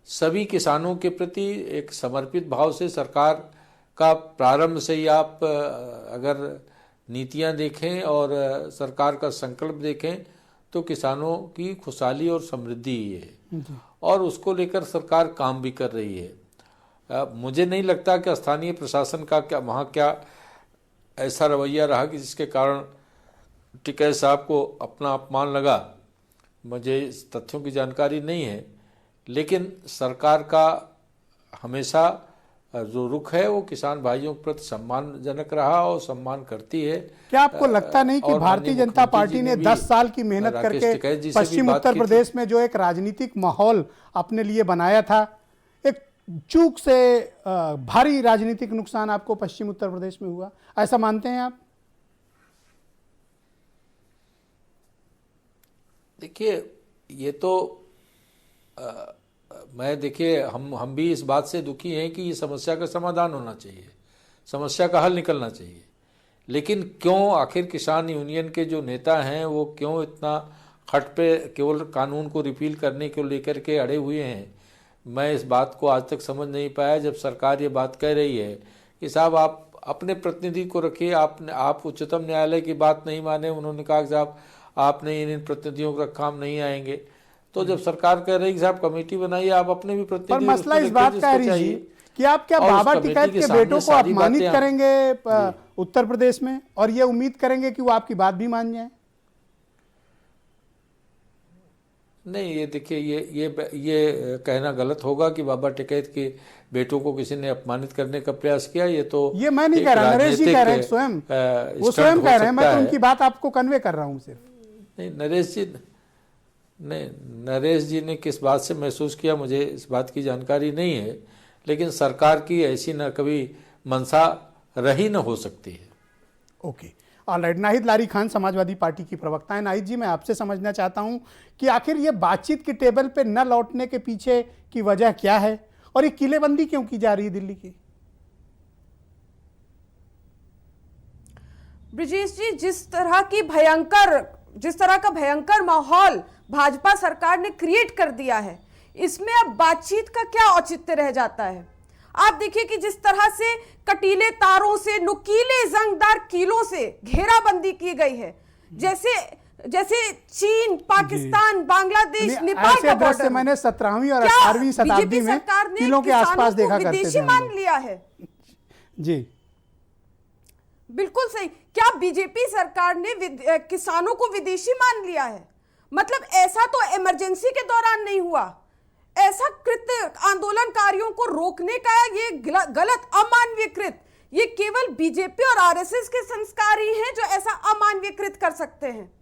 सभी किसानों के प्रति एक समर्पित भाव से सरकार का प्रारंभ से ही आप अगर नीतियां देखें और सरकार का संकल्प देखें तो किसानों की खुशहाली और समृद्धि ही है, और उसको लेकर सरकार काम भी कर रही है। मुझे नहीं लगता कि स्थानीय प्रशासन का वहाँ क्या ऐसा रवैया रहा कि जिसके कारण टिकैत साहब को अपना अपमान लगा। मुझे इस तथ्यों की जानकारी नहीं है, लेकिन सरकार का हमेशा जो रुख है वो किसान भाइयों के प्रति सम्मानजनक रहा और सम्मान करती है। क्या आपको लगता नहीं कि भारतीय जनता पार्टी ने 10 साल की मेहनत करके पश्चिम उत्तर प्रदेश में जो एक राजनीतिक माहौल अपने लिए बनाया था, एक चूक से भारी राजनीतिक नुकसान आपको पश्चिम उत्तर प्रदेश में हुआ, ऐसा मानते हैं आप? देखिए, ये तो मैं देखिए हम भी इस बात से दुखी हैं कि ये समस्या का समाधान होना चाहिए, समस्या का हल निकलना चाहिए, लेकिन क्यों आखिर किसान यूनियन के जो नेता हैं वो क्यों इतना खट पे केवल कानून को रिपील करने को लेकर के अड़े हुए हैं? मैं इस बात को आज तक समझ नहीं पाया। जब सरकार ये बात कह रही है कि साहब आप अपने प्रतिनिधि को रखिए, आप उच्चतम न्यायालय की बात नहीं माने, उन्होंने कहा कि साहब आपने इन प्रतिनिधियों को रखा, हम नहीं आएंगे। तो जब सरकार कह रही है कि साहब कमेटी बनाइए, आप अपने भी प्रतिनिधि, पर मसला इस बात का है कि आप क्या बाबा टिकैत के बेटों को अपमानित करेंगे उत्तर प्रदेश में, और ये उम्मीद करेंगे कि वो आपकी बात भी मान जाए? नहीं, ये देखिए, ये कहना गलत होगा कि बाबा टिकैत के बेटों को किसी ने अपमानित करने का प्रयास किया। ये तो ये मैं नहीं कह रहा, नरेश जी कह रहे हैं, स्वयं वो स्वयं कह रहे हैं, मैं तो उनकी बात आपको कन्वे कर रहा हूं सिर्फ। नहीं, नरेश जी, नहीं, नरेश जी ने किस बात से महसूस किया मुझे इस बात की जानकारी नहीं है, लेकिन सरकार की ऐसी न कभी मंशा रही न हो सकती है। Okay, alright. नाहिद लारी खान, समाजवादी पार्टी की प्रवक्ता है। नाहिद जी, मैं आपसे समझना चाहता हूं कि आखिर ये बातचीत की टेबल पे न लौटने के पीछे की वजह क्या है और ये किलेबंदी क्यों की जा रही है दिल्ली की? ब्रिजेश जी, जिस तरह का भयंकर माहौल भाजपा सरकार ने क्रिएट कर दिया है, इसमें अब बातचीत का क्या औचित्य रह जाता है? आप देखिए कि जिस तरह से कटीले तारों से, नुकीले जंगदार कीलों से घेराबंदी की गई है, जैसे चीन, पाकिस्तान, बांग्लादेश, नेपाल का बॉर्डर, मैंने 17वीं और 18वीं शताब्दी में किलों के आसपास देखा करते थे। विदेशी मान लिया है जी, बिल्कुल सही। क्या बीजेपी सरकार ने किसानों को विदेशी मान लिया है? मतलब ऐसा तो इमरजेंसी के दौरान नहीं हुआ। ऐसा कृत्य आंदोलनकारियों को रोकने का ये गलत, अमानवीय कृत्य, ये केवल बीजेपी और आरएसएस के संस्कार ही हैं जो ऐसा अमानवीय कृत्य कर सकते हैं।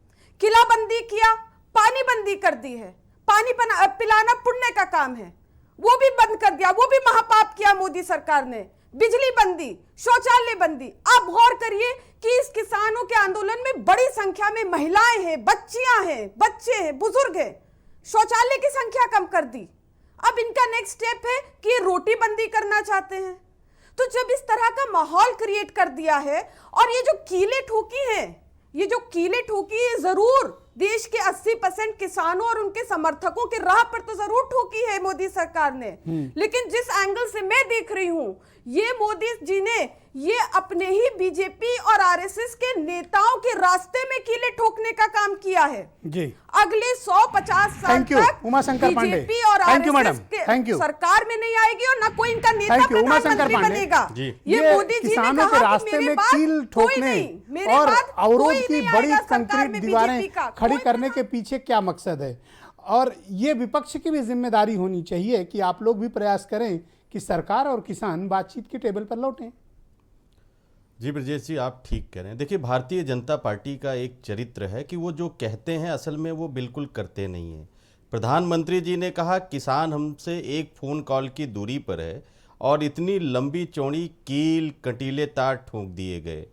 किलाबंदी किया, पानी बंदी कर दी है। पानी पिलाना पुण्य का काम है, वो भी बंद कर दिया, वो भी महापाप किया मोदी सरकार ने। बिजली बंदी, शौचालय बंदी। आप गौर करिए कि इस किसानों के आंदोलन में बड़ी संख्या में महिलाएं हैं, बच्चियां हैं, बच्चे हैं, बुजुर्ग हैं। शौचालय की संख्या कम कर दी। अब इनका नेक्स्ट स्टेप है कि ये रोटी बंदी करना चाहते हैं। तो जब इस तरह का माहौल क्रिएट कर दिया है, और ये जो कीले ठोकी हैं, ये जरूर देश के 80% किसानों और उनके समर्थकों के राह पर तो जरूर ठोकी है मोदी सरकार ने। लेकिन जिस एंगल से मैं देख रही हूं, ये मोदी जी ने ये अपने ही बीजेपी और आरएसएस के नेताओं के रास्ते में कीले ठोकने का काम किया है जी। अगले 150 साल तक उमाशंकर पांडे, बीजेपी और आरएसएस के सरकार में नहीं आएगी और ना कोई इनका नेता प्रधानमंत्री बनेगा। ये मोदी जी ने किसानों के रास्ते में कील ठोकने और अवरोध की बड़ी कंक्रीट दीवारें खड़ी करने के पीछे क्या मकसद है? और ये विपक्ष की भी जिम्मेदारी होनी चाहिए कि आप लोग भी प्रयास करें कि सरकार और किसान बातचीत की टेबल पर लौटें। जी ब्रजेश जी, आप ठीक कह रहे हैं। देखिए, भारतीय जनता पार्टी का एक चरित्र है कि वो जो कहते हैं असल में वो बिल्कुल करते नहीं हैं। प्रधानमंत्री जी ने कहा किसान हमसे एक फ़ोन कॉल की दूरी पर है, और इतनी लंबी चौड़ी कील, कंटीले तार ठोक दिए गए।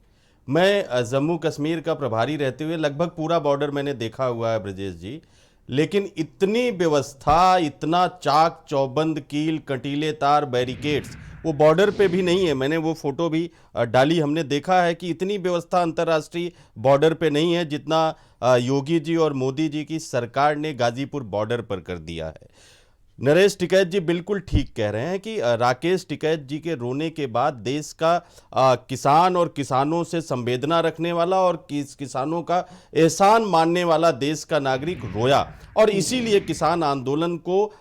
मैं जम्मू कश्मीर का प्रभारी रहते हुए लगभग पूरा बॉर्डर मैंने देखा हुआ है ब्रजेश जी, लेकिन इतनी व्यवस्था, इतना चाक चौबंद, कील, कंटीले तार, बैरिकेड्स वो बॉर्डर पे भी नहीं है। मैंने वो फोटो भी डाली, हमने देखा है कि इतनी व्यवस्था अंतर्राष्ट्रीय बॉर्डर पे नहीं है जितना योगी जी और मोदी जी की सरकार ने गाजीपुर बॉर्डर पर कर दिया है। नरेश टिकैत जी बिल्कुल ठीक कह रहे हैं कि राकेश टिकैत जी के रोने के बाद देश का किसान और किसानों से संवेदना रखने वाला और किसानों का एहसान मानने वाला देश का नागरिक रोया, और इसीलिए किसान आंदोलन को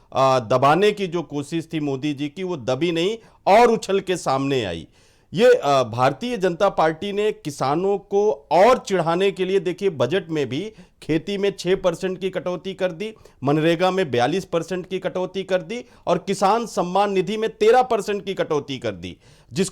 दबाने की जो कोशिश थी मोदी जी की, वो दबी नहीं और उछल के सामने आई। ये भारतीय जनता पार्टी ने किसानों को और चिढ़ाने के लिए, देखिए, बजट में भी खेती में 6% की कटौती कर दी, मनरेगा में 42% की कटौती कर दी, और किसान सम्मान निधि में 13% की कटौती कर दी, जिस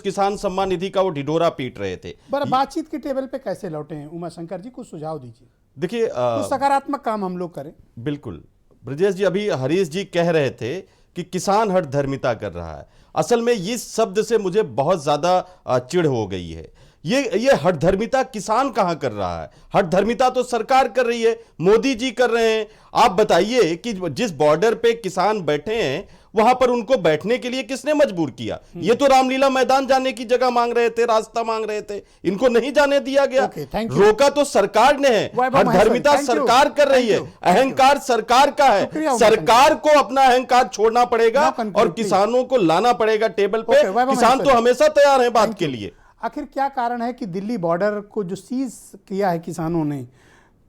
किसान सम्मान निधि का वो ढिढोरा पीट रहे थे। बातचीत की टेबल पे कैसे लौटे हैं उमाशंकर जी, कुछ सुझाव दीजिए। देखिए, सकारात्मक काम हम लोग करें। बिल्कुल ब्रजेश जी, अभी हरीश जी कह रहे थे कि किसान हठधर्मिता कर रहा है। असल में इस शब्द से मुझे बहुत ज्यादा चिढ़ हो गई है। ये हठधर्मिता किसान कहां कर रहा है? हठधर्मिता तो सरकार कर रही है, मोदी जी कर रहे हैं। आप बताइए कि जिस बॉर्डर पे किसान बैठे हैं वहां पर उनको बैठने के लिए किसने मजबूर किया? ये तो रामलीला मैदान जाने की जगह मांग रहे थे, रास्ता मांग रहे थे, इनको नहीं जाने दिया गया। रोका तो सरकार ने है, हठधर्मिता सरकार कर रही है, अहंकार सरकार का है। सरकार को अपना अहंकार छोड़ना पड़ेगा और किसानों को लाना पड़ेगा टेबल पे। किसान तो हमेशा तैयार है बात के लिए। आखिर क्या कारण है कि दिल्ली बॉर्डर को जो सीज किया है किसानों ने,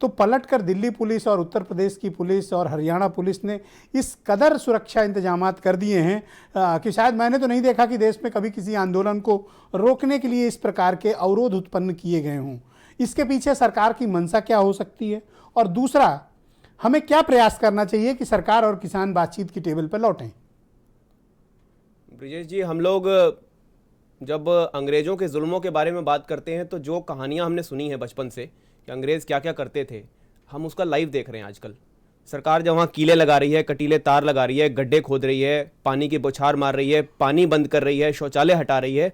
तो पलटकर दिल्ली पुलिस और उत्तर प्रदेश की पुलिस और हरियाणा पुलिस ने इस कदर सुरक्षा इंतजामात कर दिए हैं कि शायद मैंने तो नहीं देखा कि देश में कभी किसी आंदोलन को रोकने के लिए इस प्रकार के अवरोध उत्पन्न किए गए हों। इसके पीछे सरकार की मंशा क्या हो सकती है? और दूसरा, हमें क्या प्रयास करना चाहिए कि सरकार और किसान बातचीत की टेबल पर लौटें? ब्रिजेश जी, हम लोग जब अंग्रेज़ों के जुल्मों के बारे में बात करते हैं तो जो कहानियां हमने सुनी है बचपन से कि अंग्रेज़ क्या क्या करते थे, हम उसका लाइव देख रहे हैं आजकल। सरकार जब वहाँ कीले लगा रही है, कटीले तार लगा रही है, गड्ढे खोद रही है, पानी की बौछार मार रही है, पानी बंद कर रही है, शौचालय हटा रही है,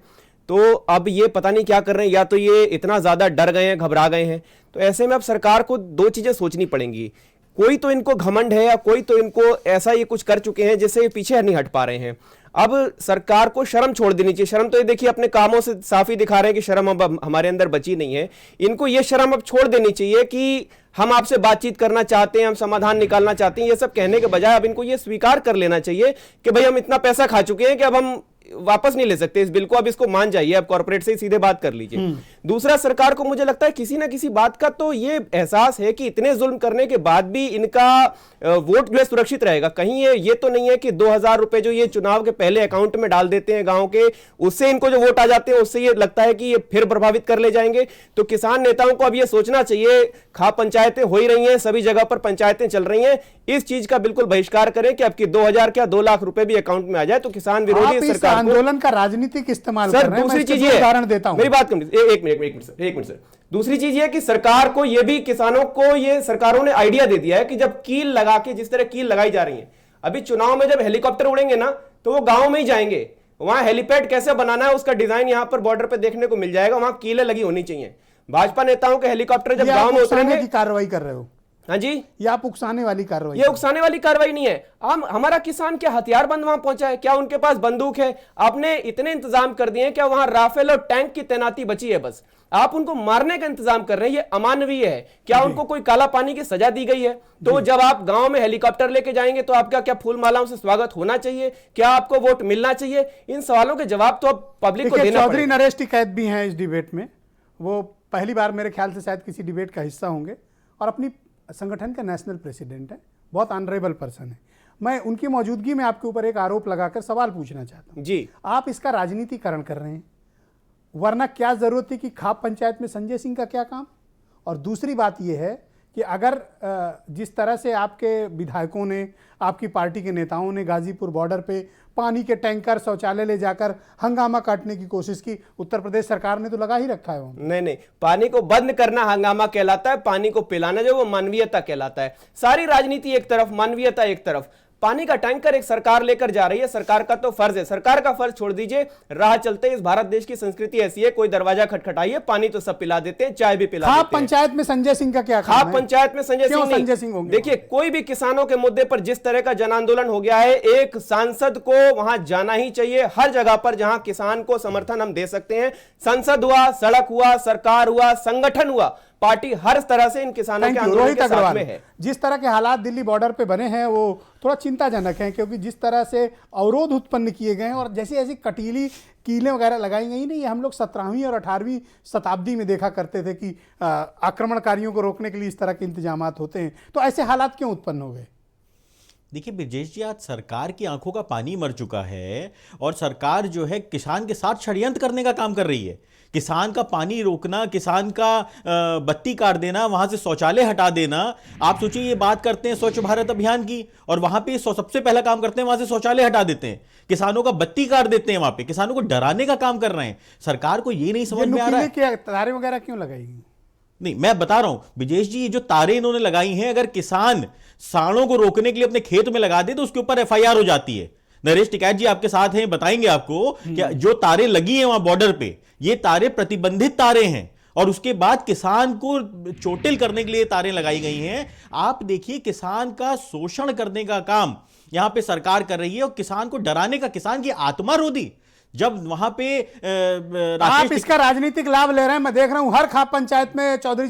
तो अब ये पता नहीं क्या कर रहे हैं। या तो ये इतना ज़्यादा डर गए हैं, घबरा गए हैं, तो ऐसे में अब सरकार को दो चीज़ें सोचनी पड़ेंगी। कोई तो इनको घमंड है या कोई तो इनको ऐसा ये कुछ कर चुके हैं जिससे ये पीछे नहीं हट पा रहे हैं। अब सरकार को शर्म छोड़ देनी चाहिए। शर्म तो ये देखिए अपने कामों से साफ ही दिखा रहे हैं कि शर्म अब हमारे अंदर बची नहीं है। इनको ये शर्म अब छोड़ देनी चाहिए कि हम आपसे बातचीत करना चाहते हैं, हम समाधान निकालना चाहते हैं। ये सब कहने के बजाय अब इनको ये स्वीकार कर लेना चाहिए कि भाई हम इतना पैसा खा चुके हैं कि अब हम वापस नहीं ले सकते इस बिल को, अब इसको मान जाइए, अब कॉर्पोरेट से सीधे बात कर लीजिए। दूसरा, सरकार को मुझे लगता है किसी ना किसी बात का तो ये एहसास है कि इतने जुल्म करने के बाद भी इनका वोट जो है सुरक्षित रहेगा। कहीं ये तो नहीं है कि 2000 रुपए जो ये चुनाव के पहले अकाउंट में डाल देते हैं गांव के, उससे इनको जो वोट आ जाते हैं उससे ये लगता है कि ये फिर प्रभावित कर ले जाएंगे। तो किसान नेताओं को अब ये सोचना चाहिए, खाप पंचायतें हो ही रही हैं, सभी जगह पर पंचायतें चल रही हैं, इस चीज का बिल्कुल बहिष्कार करें कि अब की 2000 क्या 2 लाख रुपए भी अकाउंट में आ जाए तो किसान विरोधी सरकार आंदोलन का राजनीतिक इस्तेमाल सर, कर रहे हैं। दूसरी चीज ये उदाहरण देता हूं, मेरी बात कर एक मिनट सर। दूसरी चीज ये कि सरकार को ये भी, किसानों को ये सरकारों ने आइडिया दे दिया है कि जब कील लगा के, जिस तरह कील लगाई जा रही है, अभी चुनाव में जब हेलीकॉप्टर उड़ेंगे ना तो वो गांव में ही जाएंगे, वहां हेलीपैड कैसे बनाना है उसका डिजाइन यहां पर बॉर्डर पे देखने को मिल जाएगा, वहां कीलें लगी होनी चाहिए। भाजपा नेताओं के हेलीकॉप्टर जब गांव में उतरेंगे की कार्रवाई कर रहे हो। हाँ जी, ये आप उकसाने वाली कार्रवाई, ये उकसाने वाली कार्रवाई नहीं है। हमारा किसान क्या हथियारबंद वहां पहुंचा है? क्या उनके पास बंदूक है? आपने इतने इंतजाम कर दिए हैं, क्या वहां राफेल और टैंक की तैनाती बची है? बस आप उनको मारने का इंतजाम कर रहे हैं, ये अमानवीय है। क्या उनको कोई काला पानी की सजा दी गई है? तो जब आप गांव में हेलीकॉप्टर लेके जाएंगे तो आपका क्या फूल मालाओं से स्वागत होना चाहिए? क्या आपको वोट मिलना चाहिए? इन सवालों के जवाब तो अब पब्लिक को देना पड़ेगा। चौधरी नरेश टिकैत भी हैं इस डिबेट में, वो पहली बार मेरे ख्याल से शायद किसी डिबेट का हिस्सा होंगे और अपनी संगठन के नेशनल प्रेसिडेंट है, बहुत ऑनरेबल पर्सन है। मैं उनकी मौजूदगी में आपके ऊपर एक आरोप लगाकर सवाल पूछना चाहता हूं जी, आप इसका राजनीतिकरण कर रहे हैं, वरना क्या जरूरत थी कि खाप पंचायत में संजय सिंह का क्या काम? और दूसरी बात यह है कि अगर जिस तरह से आपके विधायकों ने, आपकी पार्टी के नेताओं ने गाजीपुर बॉर्डर पे पानी के टैंकर, शौचालय ले जाकर हंगामा काटने की कोशिश की, उत्तर प्रदेश सरकार ने तो लगा ही रखा है वो। नहीं, पानी को बंद करना हंगामा कहलाता है, पानी को पिलाना जो वो मानवीयता कहलाता है। सारी राजनीति एक तरफ, मानवीयता एक तरफ। पानी का टैंकर एक सरकार लेकर जा रही है, सरकार का तो फर्ज है, सरकार का फर्ज छोड़ दीजिए, राह चलते इस भारत देश की संस्कृति ऐसी है, कोई दरवाजा खटखटाइए, पानी तो सब पिला देते हैं, चाय भी पिला देते हैं। खाप पंचायत में संजय सिंह का क्या काम है? खाप पंचायत में संजय सिंह होंगे? देखिए, कोई भी किसानों के मुद्दे पर जिस तरह का जन आंदोलन हो गया है, एक सांसद को वहां जाना ही चाहिए। हर जगह पर जहां किसान को समर्थन हम दे सकते हैं, संसद हुआ, सड़क हुआ, सरकार हुआ, संगठन हुआ, पार्टी हर तरह से इन किसानों के आंदोलन के साथ में है। जिस तरह के हालात दिल्ली बॉर्डर पे बने हैं वो थोड़ा चिंताजनक हैं, क्योंकि जिस तरह से अवरोध उत्पन्न किए गए हैं और जैसी ऐसी कटीली कीलें वगैरह लगाई गई नहीं, हम लोग 17वीं और 18वीं शताब्दी में देखा करते थे कि आक्रमणकारियों को रोकने के लिए इस तरह के इंतजाम होते हैं। तो ऐसे हालात क्यों उत्पन्न हो गए? देखिए ब्रजेश जी, आज सरकार की आंखों का पानी मर चुका है और सरकार जो है किसान के साथ षड्यंत्र करने का काम कर रही है। किसान का पानी रोकना, किसान का बत्ती काट देना, वहां से शौचालय हटा देना। आप सोचिए, ये बात करते हैं स्वच्छ भारत अभियान की और वहां पे सबसे पहला काम करते हैं, वहां से शौचालय हटा देते हैं, किसानों का बत्ती काट देते हैं, वहां पे किसानों को डराने का काम कर रहे हैं। सरकार को ये नहीं समझ में आ रहा है तारे वगैरह क्यों लगाई? नहीं, मैं बता रहा हूं ब्रजेश जी, ये जो तारे इन्होंने लगाई हैं, अगर किसान सांडों को रोकने के लिए अपने खेत में लगा दे तो उसके ऊपर FIR हो जाती है। नरेश टिकैत जी आपके साथ हैं, बताएंगे आपको कि जो तारे लगी हैं वहां बॉर्डर पे, ये तारे प्रतिबंधित तारे हैं और उसके बाद किसान को चोटिल करने के लिए तारें लगाई गई हैं। आप देखिए, किसान का शोषण करने का काम यहां पे सरकार कर रही है और किसान को डराने का, किसान की आत्मा रो दी। जब वहां पे आप इसका राजनीतिक लाभ ले रहे हैं, मैं देख रहा हूं हर खाप पंचायत में चौधरी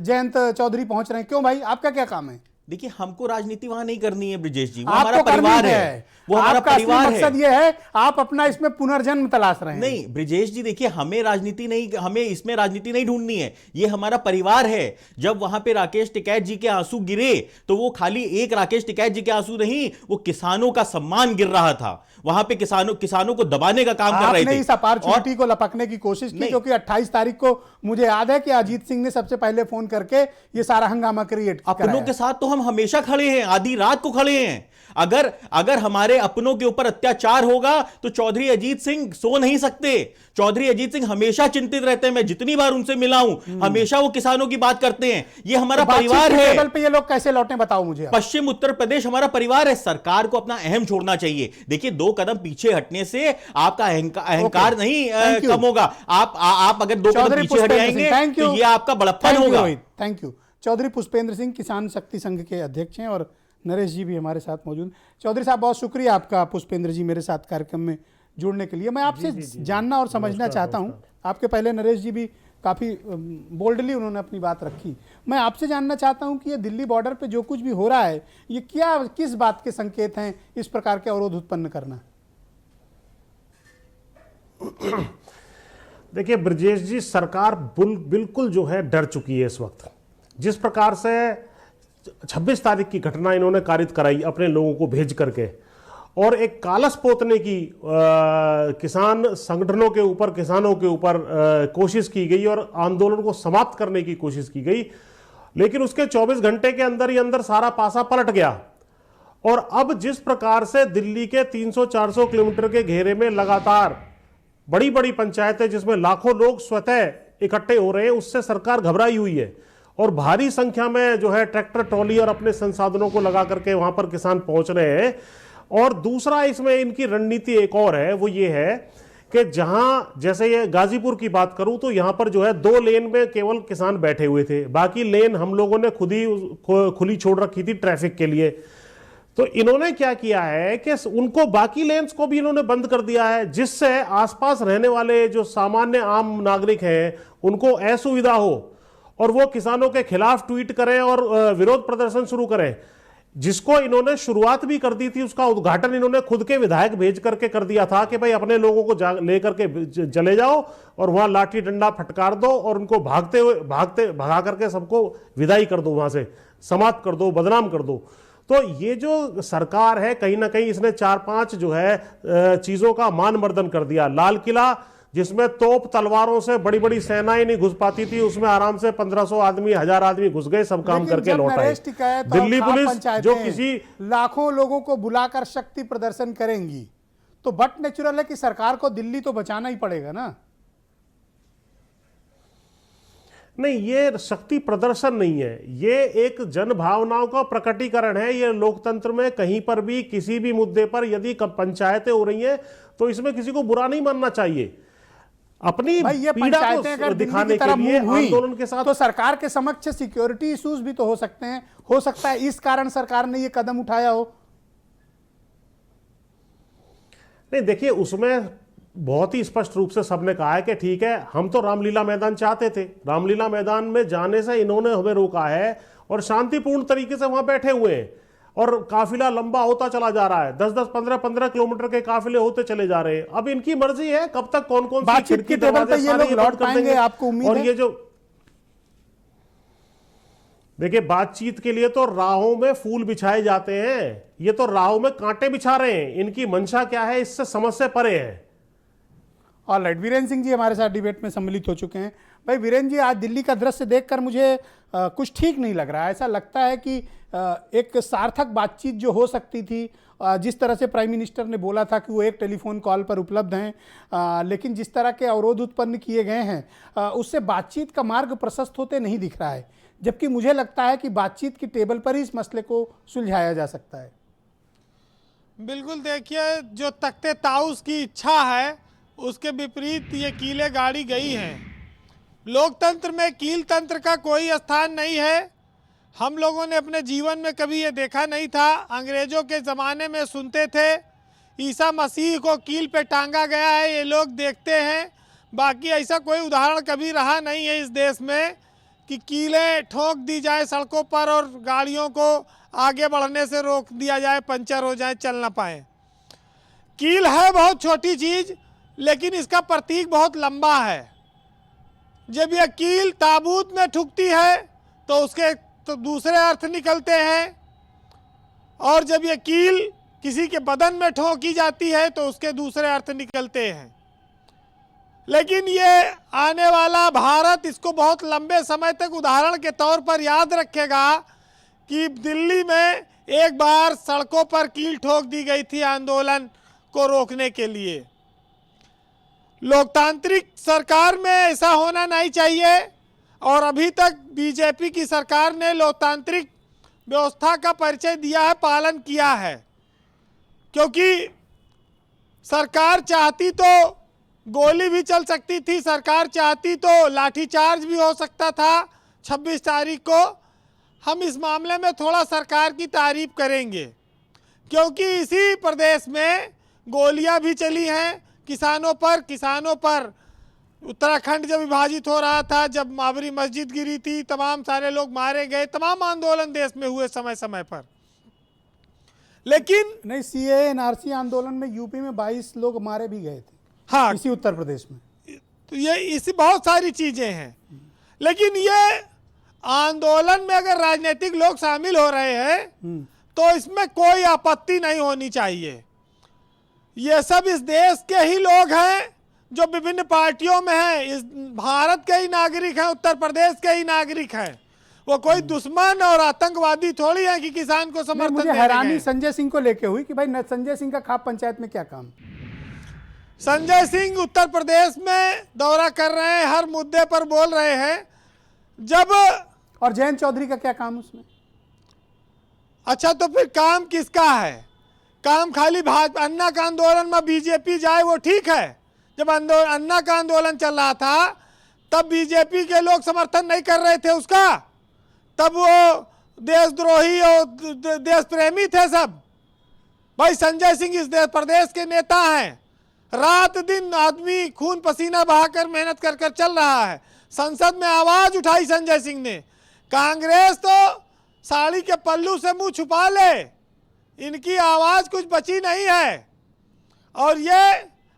जयंत चौधरी पहुंच रहे हैं। क्यों भाई, आपका क्या काम है? देखिए, हमको राजनीति वहां नहीं करनी है ब्रजेश जी, वो हमारा परिवार है, वो हमारा आपका परिवार है। मकसद ये है, आप अपना इसमें पुनर्जन्म तलाश रहे हैं। नहीं ब्रजेश जी, देखिए, हमें इसमें राजनीति नहीं ढूंढनी है, ये हमारा परिवार है। जब वहां पे राकेश टिकैत जी के आंसू गिरे तो वो खाली एक राकेश टिकैत जी के आंसू नहीं, वो किसानों का सम्मान गिर रहा था। वहां पे किसानों को दबाने का काम कर रहे थे। आपने इस अपॉर्चुनिटी को लपकने की कोशिश की, क्योंकि 28 तारीख को मुझे याद है कि अजीत सिंह ने सबसे पहले फोन करके ये सारा हंगामा क्रिएट अपनों के साथ तो हम हमेशा खड़े हैं, आधी रात को खड़े हैं। अगर हमारे हमारे अपनों के ऊपर अत्याचार होगा तो चौधरी अजीत सिंह सो नहीं सकते। चौधरी अजीत सिंह हमेशा चिंतित रहते हैं, मैं जितनी बार उनसे मिला हूं हमेशा वो किसानों की बात करते हैं। ये हमारा परिवार है। टेबल पे ये लोग कैसे लौटे बताओ मुझे। पश्चिम उत्तर प्रदेश हमारा परिवार है, सरकार को अपना अहम छोड़ना चाहिए। देखिए 2 कदम पीछे हटने से आपका अहंकार नहीं कम होगा। आप अगर 2 कदम पीछे हट जाएंगे तो ये आपका बड़प्पन होगा। Thank you. चौधरी पुष्पेंद्र सिंह किसान शक्ति संघ के अध्यक्ष हैं और नरेश जी भी हमारे साथ मौजूद। चौधरी साहब बहुत शुक्रिया आपका पुष्पेंद्र जी मेरे साथ कार्यक्रम में जुड़ने के लिए। मैं आपसे जानना और समझना चाहता हूं, आपके पहले नरेश जी भी काफ़ी बोल्डली उन्होंने अपनी बात रखी। मैं आपसे जानना चाहता हूं कि ये दिल्ली बॉर्डर पे जो कुछ भी हो रहा है ये किस बात के संकेत हैं इस प्रकार के अवरोध उत्पन्न करना? देखिए ब्रजेश जी, सरकार बिल्कुल जो है डर चुकी है इस वक्त। जिस प्रकार से 26 तारीख की घटना इन्होंने कारित कराई अपने लोगों को भेज करके, और एक कालस पोतने की किसान संगठनों के ऊपर, किसानों के ऊपर कोशिश की गई और आंदोलन को समाप्त करने की कोशिश की गई, लेकिन उसके 24 घंटे के अंदर ही अंदर सारा पासा पलट गया। और अब जिस प्रकार से दिल्ली के 300-400 किलोमीटर के घेरे में लगातार बड़ी बड़ी पंचायतें जिसमें लाखों लोग स्वतः इकट्ठे हो रहे हैं, उससे सरकार घबराई हुई है और भारी संख्या में जो है ट्रैक्टर ट्रॉली और अपने संसाधनों को लगा करके वहां पर किसान पहुंच रहे हैं। और दूसरा इसमें इनकी रणनीति एक और है, वो ये है कि जहां जैसे ये गाजीपुर की बात करूं तो यहां पर जो है 2 लेन में केवल किसान बैठे हुए थे, बाकी लेन हम लोगों ने खुद ही खुली छोड़ रखी थी ट्रैफिक के लिए। तो इन्होंने क्या किया है कि उनको बाकी लेन्स को भी इन्होंने बंद कर दिया है, जिससे आसपास रहने वाले जो सामान्य आम नागरिक हैं उनको असुविधा हो और वो किसानों के खिलाफ ट्वीट करें और विरोध प्रदर्शन शुरू करें। जिसको इन्होंने शुरुआत भी कर दी थी, उसका उद्घाटन इन्होंने खुद के विधायक भेज करके कर दिया था कि भाई अपने लोगों को लेकर के चले जाओ और वहां लाठी डंडा फटकार दो और उनको भगा करके सबको विदाई कर दो, वहां से समाप्त कर दो, बदनाम कर दो। तो ये जो सरकार है कहीं ना कहीं इसने 4-5 जो है चीजों का मान मर्दन कर दिया। लाल किला जिसमें तोप तलवारों से बड़ी बड़ी सेनाएं नहीं घुस पाती थी, उसमें आराम से 1500 आदमी 1000 आदमी घुस गए, सब काम करके लौट आए। दिल्ली पुलिस जो किसी लाखों लोगों को बुलाकर शक्ति प्रदर्शन करेंगी तो बट नेचुरल है कि सरकार को दिल्ली तो बचाना ही पड़ेगा ना। नहीं, ये शक्ति प्रदर्शन नहीं है, ये एक जन भावनाओं का प्रकटीकरण है। ये लोकतंत्र में कहीं पर भी किसी भी मुद्दे पर यदि पंचायतें हो रही हैं तो इसमें किसी को बुरा नहीं मानना चाहिए। अपनी पीड़ा को दिखाने के लिए आंदोलन के साथ तो सरकार के समक्ष सिक्योरिटी इश्यूज भी तो हो सकते हैं, हो सकता है इस कारण सरकार ने ये कदम उठाया हो। नहीं, देखिए उसमें बहुत ही स्पष्ट रूप से सबने कहा है कि ठीक है, हम तो रामलीला मैदान चाहते थे, रामलीला मैदान में जाने से इन्होंने हमें रोका है और शांतिपूर्ण तरीके से वहां बैठे हुए हैं और काफिला लंबा होता चला जा रहा है। 10-10, 15-15 किलोमीटर के काफिले होते चले जा रहे हैं। अब इनकी मर्जी है कब तक कौन कौन सी खिड़की टेबल पे ये लोग लौट पाएंगे, आपको उम्मीद और है? ये जो देखिए बातचीत के लिए तो राहों में फूल बिछाए जाते हैं, ये तो राहों में कांटे बिछा रहे हैं। इनकी मंशा क्या है इससे समझ से परे है। ऑलराइट, वीरेंद्र सिंह जी हमारे साथ डिबेट में सम्मिलित हो चुके हैं। भाई वीरेंद्र जी, आज दिल्ली का दृश्य देखकर मुझे कुछ ठीक नहीं लग रहा है। ऐसा लगता है कि एक सार्थक बातचीत जो हो सकती थी, जिस तरह से प्राइम मिनिस्टर ने बोला था कि वो एक टेलीफोन कॉल पर उपलब्ध हैं, लेकिन जिस तरह के अवरोध उत्पन्न किए गए हैं उससे बातचीत का मार्ग प्रशस्त होते नहीं दिख रहा है। जबकि मुझे लगता है कि बातचीत की टेबल पर ही इस मसले को सुलझाया जा सकता है। बिल्कुल, देखिए जो तख्ते ताउस की इच्छा है उसके विपरीत ये कीलें गाड़ी गई हैं। लोकतंत्र में कील तंत्र का कोई स्थान नहीं है। हम लोगों ने अपने जीवन में कभी ये देखा नहीं था। अंग्रेज़ों के ज़माने में सुनते थे ईसा मसीह को कील पे टांगा गया है, ये लोग देखते हैं। बाकी ऐसा कोई उदाहरण कभी रहा नहीं है इस देश में कि कीलें ठोक दी जाए सड़कों पर और गाड़ियों को आगे बढ़ने से रोक दिया जाए, पंचर हो जाए, चल ना पाए। कील है बहुत छोटी चीज़, लेकिन इसका प्रतीक बहुत लंबा है। जब यह कील ताबूत में ठुकती है तो उसके तो दूसरे अर्थ निकलते हैं, और जब यह कील किसी के बदन में ठोकी जाती है तो उसके दूसरे अर्थ निकलते हैं। लेकिन ये आने वाला भारत इसको बहुत लंबे समय तक उदाहरण के तौर पर याद रखेगा कि दिल्ली में एक बार सड़कों पर कील ठोक दी गई थी आंदोलन को रोकने के लिए। लोकतांत्रिक सरकार में ऐसा होना नहीं चाहिए और अभी तक बीजेपी की सरकार ने लोकतांत्रिक व्यवस्था का परिचय दिया है, पालन किया है। क्योंकि सरकार चाहती तो गोली भी चल सकती थी, सरकार चाहती तो लाठीचार्ज भी हो सकता था 26 तारीख को। हम इस मामले में थोड़ा सरकार की तारीफ करेंगे क्योंकि इसी प्रदेश में गोलियां भी चली हैं किसानों पर। उत्तराखंड जब विभाजित हो रहा था, जब बाबरी मस्जिद गिरी थी, तमाम सारे लोग मारे गए, तमाम आंदोलन देश में हुए समय समय पर। लेकिन नहीं, सीएए एनआरसी आंदोलन में यूपी में 22 लोग मारे भी गए थे। हाँ, इसी उत्तर प्रदेश में। तो ये इसी बहुत सारी चीजें हैं। लेकिन ये आंदोलन में अगर राजनीतिक लोग शामिल हो रहे हैं तो इसमें कोई आपत्ति नहीं होनी चाहिए। ये सब इस देश के ही लोग हैं जो विभिन्न पार्टियों में हैं, इस भारत के ही नागरिक हैं, उत्तर प्रदेश के ही नागरिक हैं। वो कोई दुश्मन और आतंकवादी थोड़ी है कि किसान को समर्थन देने गए। हैरानी संजय सिंह को लेके हुई कि भाई संजय सिंह का खाप पंचायत में क्या काम। संजय सिंह उत्तर प्रदेश में दौरा कर रहे हैं, हर मुद्दे पर बोल रहे हैं। जब और जयंत चौधरी का क्या काम उसमें? अच्छा, तो फिर काम किसका है? काम खाली भाजपा अन्ना का आंदोलन में बीजेपी जाए वो ठीक है। जब अन्ना का आंदोलन चल रहा था तब बीजेपी के लोग समर्थन नहीं कर रहे थे उसका, तब वो देशद्रोही और देश प्रेमी थे सब। भाई संजय सिंह इस प्रदेश के नेता हैं, रात दिन आदमी खून पसीना बहाकर मेहनत कर कर चल रहा है। संसद में आवाज उठाई संजय सिंह ने। कांग्रेस तो साड़ी के पल्लू से मुंह छुपा ले, इनकी आवाज कुछ बची नहीं है और ये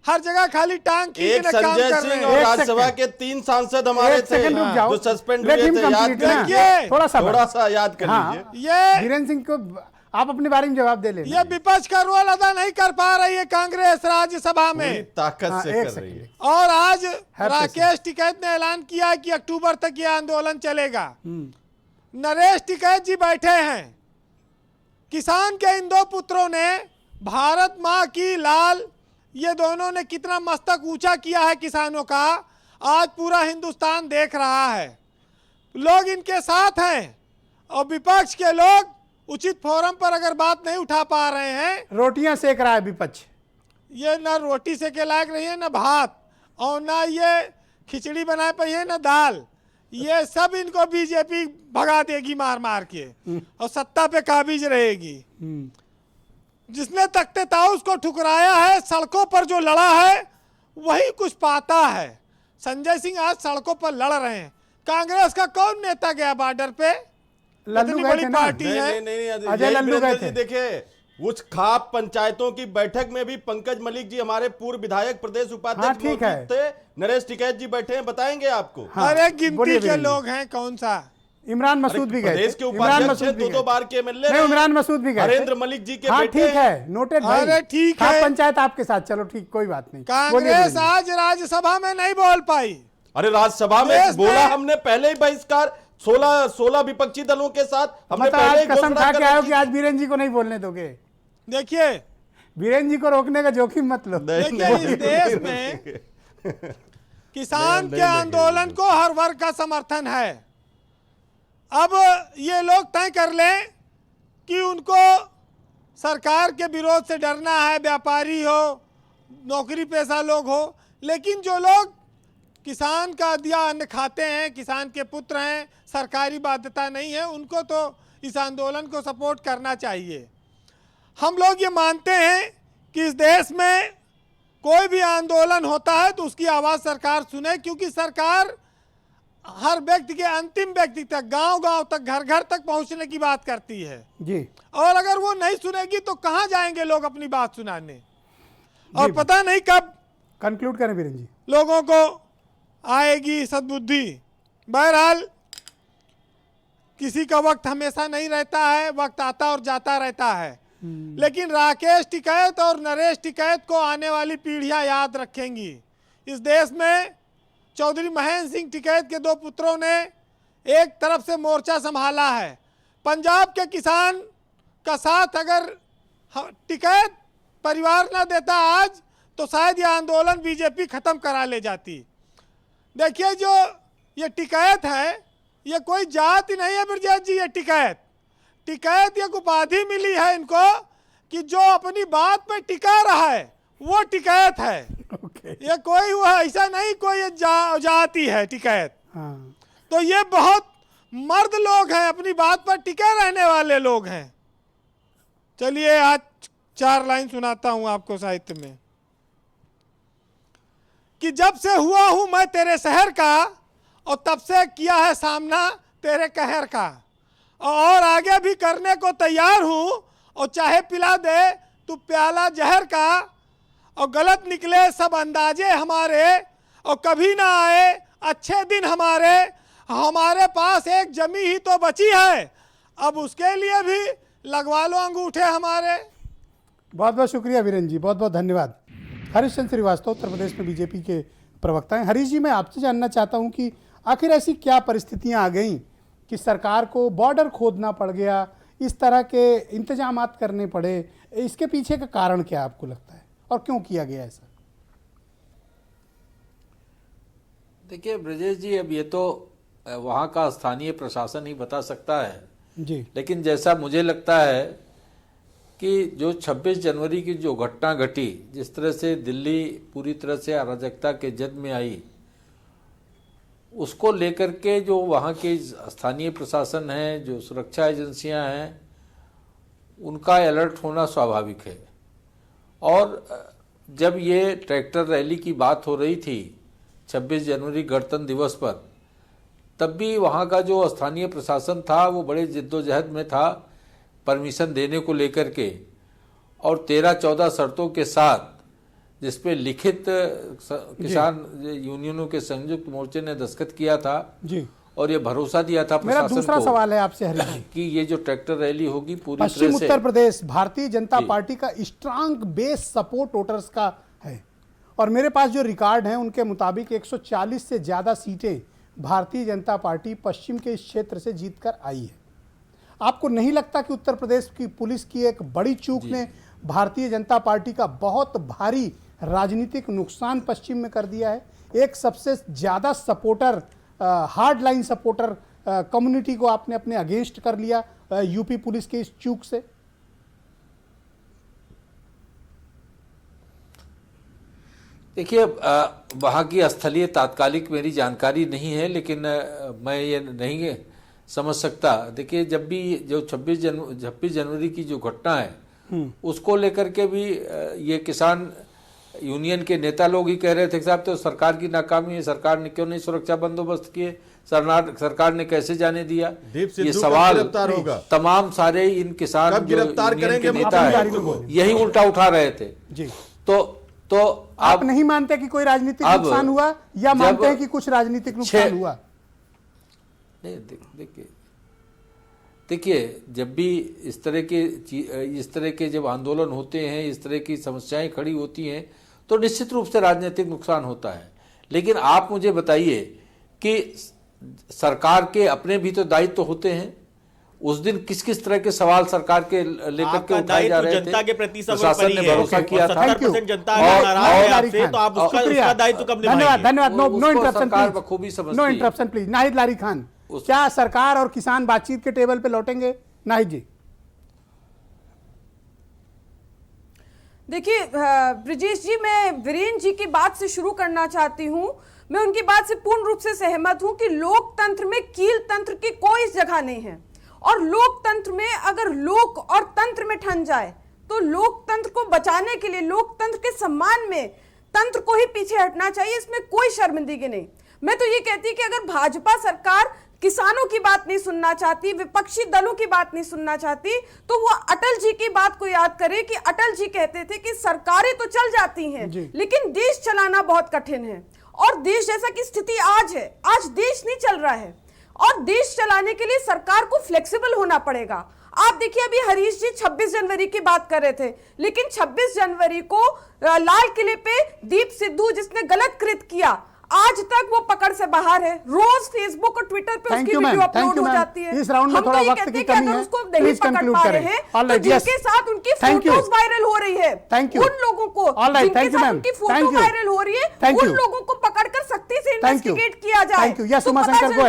हर जगह खाली टांग खींचने काम कर रहे हैं। और राज्यसभा के 3 सांसद हमारे थे जो सस्पेंड हुए थे, याद थोड़ा सा याद कर लीजिए। ये वीरेंद्र सिंह को आप अपने बारे में जवाब दे ले। ये विपक्ष का रोल अदा नहीं कर पा रही है कांग्रेस राज्यसभा में, ताकत से कर रही है। और आज राकेश टिकैत ने ऐलान किया कि अक्टूबर तक ये आंदोलन चलेगा। नरेश टिकैत जी बैठे हैं। किसान के इन 2 पुत्रों ने भारत माँ की लाल, ये दोनों ने कितना मस्तक ऊंचा किया है किसानों का, आज पूरा हिंदुस्तान देख रहा है। लोग इनके साथ हैं और विपक्ष के लोग उचित फोरम पर अगर बात नहीं उठा पा रहे हैं, रोटियां सेक रहा है विपक्ष। ये ना रोटी सेके लायक रही है, ना भात, और ना ये खिचड़ी बनाए पाई है, ना दाल। ये सब इनको बीजेपी भगा देगी मार मार के और सत्ता पे काबिज रहेगी। जिसने तख्ते ताऊस को ठुकराया है, सड़कों पर जो लड़ा है वही कुछ पाता है। संजय सिंह आज सड़कों पर लड़ रहे हैं। कांग्रेस का कौन नेता गया बॉर्डर पे? लल्लू बड़ी पार्टी है। नहीं, अजय लल्लू गए थे। देखिए, उस खाप पंचायतों की बैठक में भी पंकज मलिक जी, हमारे पूर्व विधायक, प्रदेश उपाध्यक्ष मौजूद थे। नरेश टिकैत जी बैठे हैं, बताएंगे आपको। हर एक गिनती के लोग हैं। कौन सा? इमरान मसूद भी गए। प्रदेश के उपाध्यक्ष हैं, 2 बार के एमएलए। इमरान मसूद भी गए। नरेंद्र मलिक जी के बेटे। ठीक है, नोटेड भाई। अरे ठीक है, पंचायत आपके साथ, चलो ठीक, कोई बात नहीं। कांग्रेस आज राज्यसभा में नहीं बोल पाई। अरे राज्यसभा में बोला हमने, पहले ही बहिष्कार 16 विपक्षी दलों के साथ हमने पहले ही कसम खा के आए हो कि आज वीरेंद्र जी को नहीं बोलने दोगे। देखिए, वीरेंद्र जी को रोकने का जोखिम मत लो। देखिए, इस देश में किसान के आंदोलन को हर वर्ग का समर्थन है। अब ये लोग तय कर लें कि उनको सरकार के विरोध से डरना है, व्यापारी हो, नौकरी पेशा लोग हो, लेकिन जो लोग किसान का दिया अन्न खाते हैं, किसान के पुत्र हैं, सरकारी बाध्यता नहीं है, उनको तो इस आंदोलन को सपोर्ट करना चाहिए। हम लोग ये मानते हैं कि इस देश में कोई भी आंदोलन होता है तो उसकी आवाज़ सरकार सुने, क्योंकि सरकार हर व्यक्ति के अंतिम व्यक्ति तक, गांव-गांव तक, घर-घर तक पहुंचने की बात करती है जी। और अगर वो नहीं सुनेगी तो कहां जाएंगे लोग अपनी बात सुनाने? और पता नहीं कब कंक्लूड करें वीरेंद्र जी, लोगों को आएगी सद्बुद्धि। बहरहाल किसी का वक्त हमेशा नहीं रहता है, वक्त आता और जाता रहता है। लेकिन राकेश टिकैत और नरेश टिकैत को आने वाली पीढ़ियां याद रखेंगी। इस देश में चौधरी महेंद्र सिंह टिकैत के 2 पुत्रों ने एक तरफ से मोर्चा संभाला है। पंजाब के किसान का साथ अगर टिकैत परिवार ना देता आज, तो शायद यह आंदोलन बीजेपी खत्म करा ले जाती। देखिए, जो ये टिकैत है, ये कोई जाति नहीं है ब्रजेश जी। ये टिकैत एक उपाधि मिली है इनको कि जो अपनी बात पे टिका रहा है वो टिकैत है। ये कोई वो ऐसा नहीं कोई ये जाति है टिकैत। तो ये बहुत मर्द लोग हैं, अपनी बात पर टिके रहने वाले लोग हैं। चलिए आज 4 लाइन सुनाता हूं आपको साहित्य में कि जब से हुआ हूं मैं तेरे शहर का, और तब से किया है सामना तेरे कहर का, और आगे भी करने को तैयार हूं, और चाहे पिला दे तू प्याला जहर का, और गलत निकले सब अंदाजे हमारे, और कभी ना आए अच्छे दिन हमारे पास एक जमी ही तो बची है, अब उसके लिए भी लगवा लो अंगूठे हमारे। बहुत बहुत शुक्रिया वीरेन जी, बहुत बहुत धन्यवाद। हरीश चंद्र श्रीवास्तव उत्तर प्रदेश में बीजेपी के प्रवक्ता हैं। हरीश जी, मैं आपसे जानना चाहता हूं कि आखिर ऐसी क्या परिस्थितियां आ गई कि सरकार को बॉर्डर खोदना पड़ गया, इस तरह के इंतजामात करने पड़े, इसके पीछे का कारण क्या आपको लगता है और क्यों किया गया ऐसा? देखिए ब्रजेश जी, अब ये तो वहाँ का स्थानीय प्रशासन ही बता सकता है जी, लेकिन जैसा मुझे लगता है कि जो 26 जनवरी की जो घटना घटी, जिस तरह से दिल्ली पूरी तरह से अराजकता के जद में आई, उसको लेकर के जो वहाँ के स्थानीय प्रशासन है, जो सुरक्षा एजेंसियां हैं, उनका अलर्ट होना स्वाभाविक है। और जब ये ट्रैक्टर रैली की बात हो रही थी 26 जनवरी गणतंत्र दिवस पर, तब भी वहाँ का जो स्थानीय प्रशासन था वो बड़े जिद्दोजहद में था परमिशन देने को लेकर के, और 13-14 शर्तों के साथ जिसपे लिखित किसान यूनियनों के संयुक्त मोर्चे ने दस्तखत किया था जी, और ये भरोसा दिया था प्रशासन को। मेरा दूसरा सवाल है आपसे हरीश जी कि ये जो ट्रैक्टर रैली होगी पूरी पश्चिम उत्तर प्रदेश भारतीय जनता पार्टी का स्ट्रांग बेस सपोर्ट वोटर्स का है, और मेरे पास जो रिकॉर्ड है उनके मुताबिक 140 से ज़्यादा सीटें भारतीय जनता पार्टी पश्चिम के इस क्षेत्र से जीतकर आई है। आपको नहीं लगता कि उत्तर प्रदेश की पुलिस की एक बड़ी चूक ने भारतीय जनता पार्टी का बहुत भारी राजनीतिक नुकसान पश्चिम में कर दिया है? एक सबसे ज़्यादा supporter, hard line supporter community को आपने अपने अगेंस्ट कर लिया यूपी पुलिस के इस चूक से। देखिए, वहाँ की स्थलीय तात्कालिक मेरी जानकारी नहीं है, लेकिन मैं ये नहीं समझ सकता। देखिए, जब भी जो 26 जनवरी की जो घटना है उसको लेकर के भी ये किसान यूनियन के नेता लोग ही कह रहे थे साहब तो सरकार की नाकामी है, सरकार ने क्यों नहीं सुरक्षा बंदोबस्त किए, सरकार ने कैसे जाने दिया। ये सवाल तमाम सारे इन किसान गिरफ्तार करेंगे नेता है यही उल्टा उठा रहे थे जी। तो आप नहीं मानते कि कोई राजनीतिक नुकसान हुआ, या मानते हैं कि कुछ राजनीतिक नुकसान हुआ? नहीं, देखिए जब भी इस तरह के जब आंदोलन होते हैं, इस तरह की समस्याएं खड़ी होती हैं, तो निश्चित रूप से राजनीतिक नुकसान होता है। लेकिन आप मुझे बताइए कि सरकार के अपने भी तो दायित्व होते हैं। उस दिन किस किस तरह के सवाल सरकार के लेकर के उठाए जा रहे थे, जनता के प्रति प्रशासन ने भरोसा किया था। 70% जनता नाराज है आपसे, तो आप उसका दायित्व कब निभाएंगे? धन्यवाद। नो इंटरप्शन सरकार बखूबी समझती है। No interruption please. Nahid Lari Khan, क्या सरकार और किसान बातचीत के टेबल पे लौटेंगे? नाहिद जी। देखिए ब्रजेश जी, मैं वीरेन जी की बात से शुरू करना चाहती हूं। मैं उनकी बात से पूर्ण रूप से सहमत हूं कि लोकतंत्र में कील तंत्र की कोई जगह नहीं है, और लोकतंत्र में अगर लोक और तंत्र में ठन जाए तो लोकतंत्र को बचाने के लिए, लोकतंत्र के सम्मान में तंत्र को ही पीछे हटना चाहिए। इसमें कोई शर्मिंदगी नहीं। मैं तो ये कहती कि अगर भाजपा सरकार किसानों की बात नहीं सुनना चाहती, विपक्षी दलों की बात नहीं सुनना चाहती, तो वो अटल जी की बात को याद करे कि अटल जी कहते थे कि सरकारें तो चल जाती हैं लेकिन देश चलाना बहुत कठिन है। और देश जैसा कि स्थिति आज है, आज देश नहीं चल रहा है, और देश चलाने के लिए सरकार को फ्लेक्सिबल होना पड़ेगा। आप देखिए, अभी हरीश जी 26 जनवरी की बात कर रहे थे, लेकिन 26 जनवरी को लाल किले पे दीप सिद्धू जिसने गलत कृत्य किया, आज तक वो पकड़ से बाहर है। रोज फेसबुक और ट्विटर पे उसकी वीडियो अपलोड हो जाती है। इस राउंड में थोड़ा वक्त की कमी है, उसको नहीं पकड़ पा रहे हैं तो जिनके साथ उनकी फोटोज वायरल हो रही है, उन लोगों को जिनके साथ उनकी फोटो वायरल हो रही है, उन लोगों को पकड़कर सख्ती से इन्वेस्टिगेट किया जाए। यस उमाशंकर को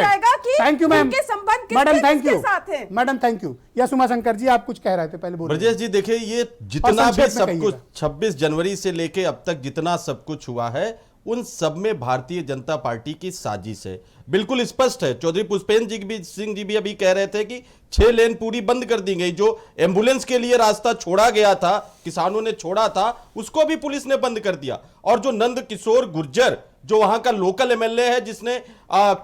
थैंक यू मैम, उनके संबंध मैडम थैंक किसके यू साथ है। Madam thank you. Yes Umashankar ji आप कुछ कह रहे थे पहले, बोलिए। ब्रजेश जी देखिए, ये जितना भी सब कुछ 26 जनवरी से लेके अब तक जितना सब कुछ हुआ है, उन सब में भारतीय जनता पार्टी की साजिश है, बिल्कुल स्पष्ट है। चौधरी पुष्पेंद्र सिंह जी भी अभी कह रहे थे कि 6 लेन पूरी बंद कर दी गई। जो एम्बुलेंस के लिए रास्ता छोड़ा गया था, किसानों ने छोड़ा था, उसको भी पुलिस ने बंद कर दिया। और जो नंद किशोर गुर्जर, जो वहां का लोकल एमएलए है, जिसने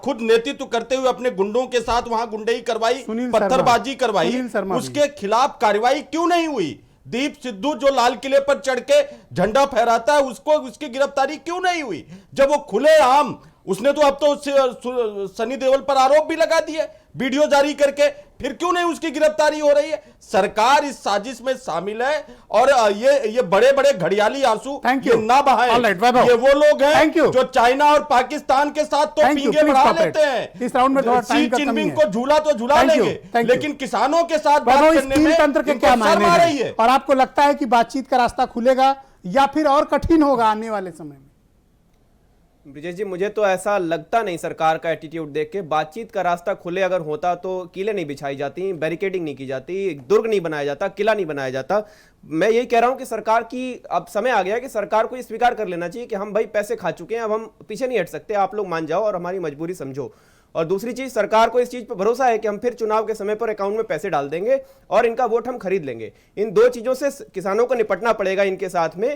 खुद नेतृत्व करते हुए अपने गुंडों के साथ वहां गुंडई करवाई, पत्थरबाजी करवाई, उसके खिलाफ कार्रवाई क्यों नहीं हुई? दीप सिद्धू जो लाल किले पर चढ़ के झंडा फहराता है, उसको उसकी गिरफ्तारी क्यों नहीं हुई? जब वो खुलेआम, उसने तो अब तो सनी देओल पर आरोप भी लगा दिए वीडियो जारी करके, फिर क्यों नहीं उसकी गिरफ्तारी हो रही है? सरकार इस साजिश में शामिल है और ये बड़े बड़े घड़ियाली आंसू ये ना बहाएं। ये वो लोग हैं जो चाइना और पाकिस्तान के साथ तो पींगे बढ़ा लेते हैं। इस राउंड में थोड़ा टाइम का कमी है। को झूला तो झूला लेंगे, लेकिन किसानों के साथ बात करने में तंत्र के क्या मायने हैं? और आपको लगता है कि बातचीत का रास्ता खुलेगा या फिर और कठिन होगा आने वाले समय में? ब्रिजेश जी, मुझे तो ऐसा लगता नहीं। सरकार का एटीट्यूड देख के बातचीत का रास्ता खुले अगर होता तो कीलें नहीं बिछाई जाती, बैरिकेडिंग नहीं की जाती, दुर्ग नहीं बनाया जाता, किला नहीं बनाया जाता। मैं यही कह रहा हूं कि सरकार की अब समय आ गया कि सरकार को ये स्वीकार कर लेना चाहिए कि हम भाई पैसे खा चुके हैं, अब हम पीछे नहीं हट सकते, आप लोग मान जाओ और हमारी मजबूरी समझो। और दूसरी चीज, सरकार को इस चीज पर भरोसा है कि हम फिर चुनाव के समय पर अकाउंट में पैसे डाल देंगे और इनका वोट हम खरीद लेंगे। इन दो चीजों से किसानों को निपटना पड़ेगा इनके साथ में।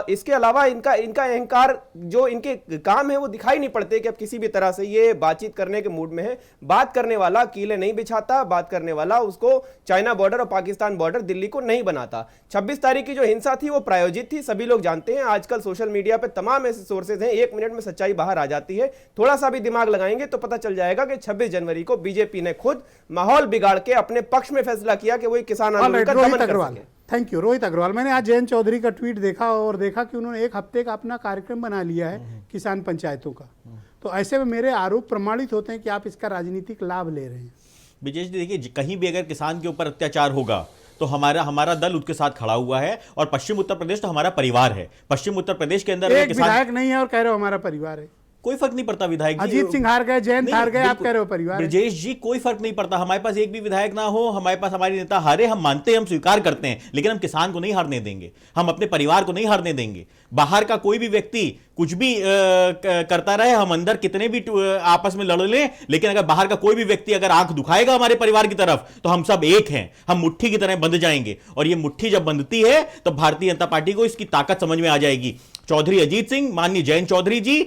इसके अलावा इनका अहंकार, जो इनके काम है, वो दिखाई नहीं पड़ते कि अब किसी भी तरह से ये बातचीत करने के मूड में है। बात करने वाला कीले नहीं बिछाता, बात करने वाला उसको चाइना बॉर्डर और पाकिस्तान बॉर्डर दिल्ली को नहीं बनाता। 26 तारीख की जो हिंसा थी वो प्रायोजित थी, सभी लोग जानते हैं। आजकल सोशल मीडिया पे तमाम ऐसे सोर्सेज हैं, 1 मिनट में सच्चाई बाहर आ जाती है। थोड़ा सा भी दिमाग लगाएंगे तो पता चल जाएगा कि 26 जनवरी को बीजेपी ने खुद माहौल बिगाड़ के अपने पक्ष में फैसला किया कि वही किसान आंदोलन का दमन कर सके। Thank you Rohit Agarwal. मैंने आज जयंत चौधरी का ट्वीट देखा और देखा कि उन्होंने 1 हफ्ते का अपना कार्यक्रम बना लिया है किसान पंचायतों का। तो ऐसे में मेरे आरोप प्रमाणित होते हैं कि आप इसका राजनीतिक लाभ ले रहे हैं। विजय जी देखिए, कहीं भी अगर किसान के ऊपर अत्याचार होगा तो हमारा दल उसके साथ खड़ा हुआ है। और पश्चिम उत्तर प्रदेश तो हमारा परिवार है। पश्चिम उत्तर प्रदेश के अंदर एक विधायक नहीं है और कह रहे हो हमारा परिवार है। कोई फर्क नहीं पड़ता विधायक जी। अजीत सिंह हार गए, जयंत हार गए, आप कह रहे हो परिवार। ब्रजेश जी, कोई फर्क नहीं पड़ता। हमारे पास एक भी विधायक ना हो, हमारे पास हमारे नेता हारे, हम मानते हैं, हम स्वीकार करते हैं, लेकिन हम किसान को नहीं हारने देंगे, हम अपने परिवार को नहीं हारने देंगे। बाहर का कोई भी व्यक्ति कुछ भी करता रहे, हम अंदर कितने भी आपस में लड़ लें, लेकिन अगर बाहर का कोई भी व्यक्ति अगर आंख दुखाएगा हमारे परिवार की तरफ, तो हम सब एक हैं, हम मुट्ठी की तरह बंध जाएंगे। और ये मुट्ठी जब बंधती है तो भारतीय जनता पार्टी को इसकी ताकत समझ में आ जाएगी। चौधरी अजीत सिंह, माननीय जयंत चौधरी जी,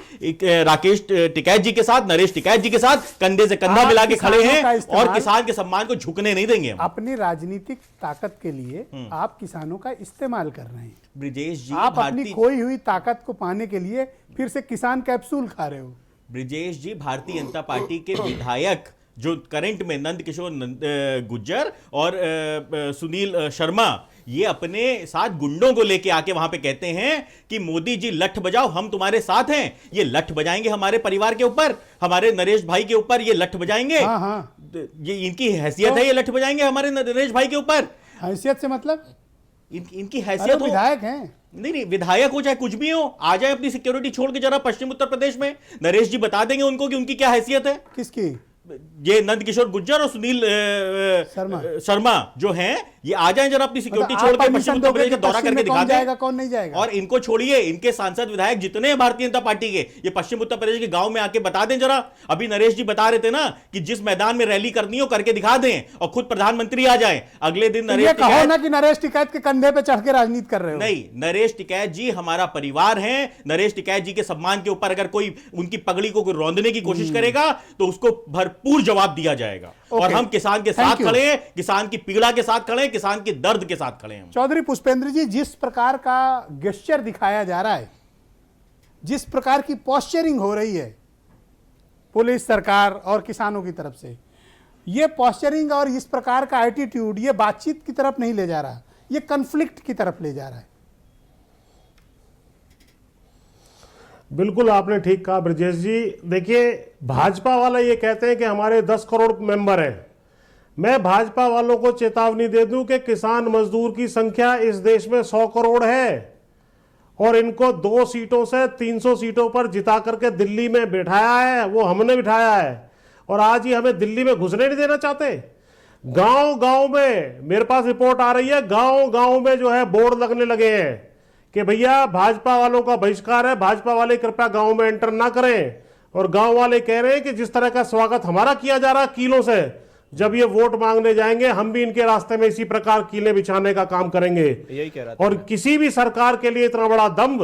राकेश टिकैत जी के साथ, नरेश टिकैत जी के साथ कंधे से कंधा मिला के खड़े हैं और किसान के सम्मान को झुकने नहीं देंगे। अपनी राजनीतिक ताकत के लिए आप किसानों का इस्तेमाल कर रहे हैं। ब्रिजेश जी, आप अपनी खोई हुई ताकत को पाने के लिए फिर से किसान कैप्सूल खा रहे हो। ब्रिजेश जी, भारतीय जनता पार्टी के विधायक जो करंट में नंद किशोर गुज्जर और सुनील शर्मा, ये अपने साथ गुंडों को लेके आके वहां पे कहते हैं कि मोदी जी लठ बजाओ, हम तुम्हारे साथ हैं। ये लठ बजाएंगे हमारे परिवार के ऊपर, हमारे नरेश भाई के ऊपर ये लठ बजाएंगे। ये इनकी हैसियत है, ये लठ बजाएंगे हमारे नरेश भाई के ऊपर। हैसियत से मतलब इनकी हैसियत हो, विधायक हैं। नहीं, विधायक हो चाहे कुछ भी हो, आ जाए अपनी सिक्योरिटी छोड़ के जरा पश्चिम उत्तर प्रदेश में। नरेश जी बता देंगे उनको कि उनकी क्या हैसियत है। किसकी? ये नंद किशोर गुज्जर और सुनील शर्मा जो हैं, ये आ जाएं जरा अपनी सिक्योरिटी छोड़ के पश्चिम उत्तर प्रदेश का दौरा करके दिखा दें। कौन नहीं जाएगा? और इनको छोड़िए, इनके सांसद विधायक जितने हैं भारतीय जनता पार्टी के, ये पश्चिम उत्तर प्रदेश के गांव में आके बता दें जरा। अभी नरेश जी बता रहे थे ना कि जिस मैदान में रैली करनी हो करके दिखा दें और खुद प्रधानमंत्री आ जाए। अगले दिन नरेश कहो ना कि नरेश टिकैत के कंधे पे चढ़ के राजनीति कर रहे हो। नहीं, नरेश टिकैत जी हमारा परिवार है। नरेश टिकैत जी के सम्मान के ऊपर अगर कोई उनकी पगड़ी को रौंदने की कोशिश करेगा तो उसको भरपूर जवाब दिया जाएगा। और हम किसान के साथ खड़े हैं, किसान की पीड़ा के साथ खड़े हैं, किसान के दर्द के साथ खड़े हैं। चौधरी पुष्पेंद्र जी, जिस प्रकार का गेस्चर दिखाया जा रहा है, जिस प्रकार की पॉस्चरिंग हो रही है पुलिस, सरकार और किसानों की तरफ से, ये पॉस्चरिंग और इस प्रकार का एटीट्यूड ये बातचीत की तरफ नहीं ले जा रहा, ये कन्फ्लिक्ट की तरफ ले जा रहा है। बिल्कुल आपने ठीक कहा ब्रजेश जी। देखिए, भाजपा वाले ये कहते हैं कि हमारे 10 करोड़ मेंबर हैं। मैं भाजपा वालों को चेतावनी दे दूं कि किसान मजदूर की संख्या इस देश में 100 करोड़ है और इनको 2 सीटों से 300 सीटों पर जिता करके दिल्ली में बिठाया है, वो हमने बिठाया है, और आज ही हमें दिल्ली में घुसने नहीं देना चाहते। गांव गांव में मेरे पास रिपोर्ट आ रही है, गांव गांव में जो है बोर्ड लगने लगे हैं कि भैया भाजपा वालों का बहिष्कार है, भाजपा वाले कृपया गांव में एंटर ना करें। और गांव वाले कह रहे हैं कि जिस तरह का स्वागत हमारा किया जा रहा कीलों से, जब ये वोट मांगने जाएंगे हम भी इनके रास्ते में इसी प्रकार कीले बिछाने का काम करेंगे। यही कह रहा था। और किसी भी सरकार के लिए इतना बड़ा दम्भ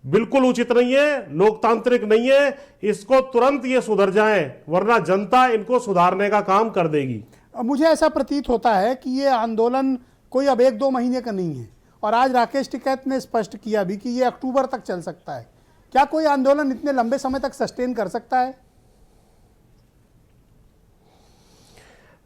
बिल्कुल उचित नहीं है, लोकतांत्रिक नहीं है। इसको तुरंत ये सुधर जाएं, वरना जनता इनको सुधारने का काम कर देगी। मुझे ऐसा प्रतीत होता है कि ये आंदोलन कोई अब 1-2 महीने का नहीं है, और आज राकेश टिकैत ने स्पष्ट किया भी कि ये अक्टूबर तक चल सकता है। क्या कोई आंदोलन इतने लंबे समय तक सस्टेन कर सकता है?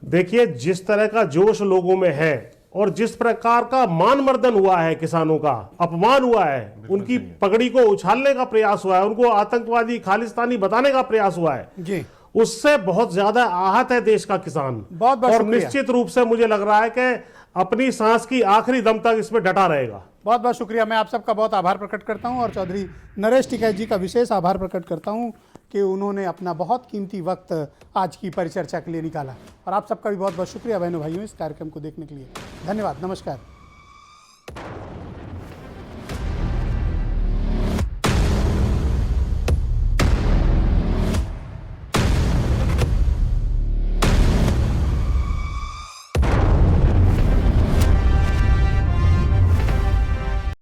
देखिए, जिस तरह का जोश लोगों में है और जिस प्रकार का मान मर्दन हुआ है, किसानों का अपमान हुआ है, उनकी पगड़ी को उछालने का प्रयास हुआ है, उनको आतंकवादी खालिस्तानी बताने का प्रयास हुआ है जी, उससे बहुत ज्यादा आहत है देश का किसान। बहुत और शुक्रिया। निश्चित रूप से मुझे लग रहा है कि अपनी सांस की आखिरी दम तक इसमें डटा रहेगा। बहुत बहुत शुक्रिया। मैं आप सबका बहुत आभार प्रकट करता हूं, और चौधरी नरेश टिकैत जी का विशेष आभार प्रकट करता हूं कि उन्होंने अपना बहुत कीमती वक्त आज की परिचर्चा के लिए निकाला। और आप सबका भी बहुत बहुत शुक्रिया बहनों भाइयों, इस कार्यक्रम को देखने के लिए। धन्यवाद, नमस्कार।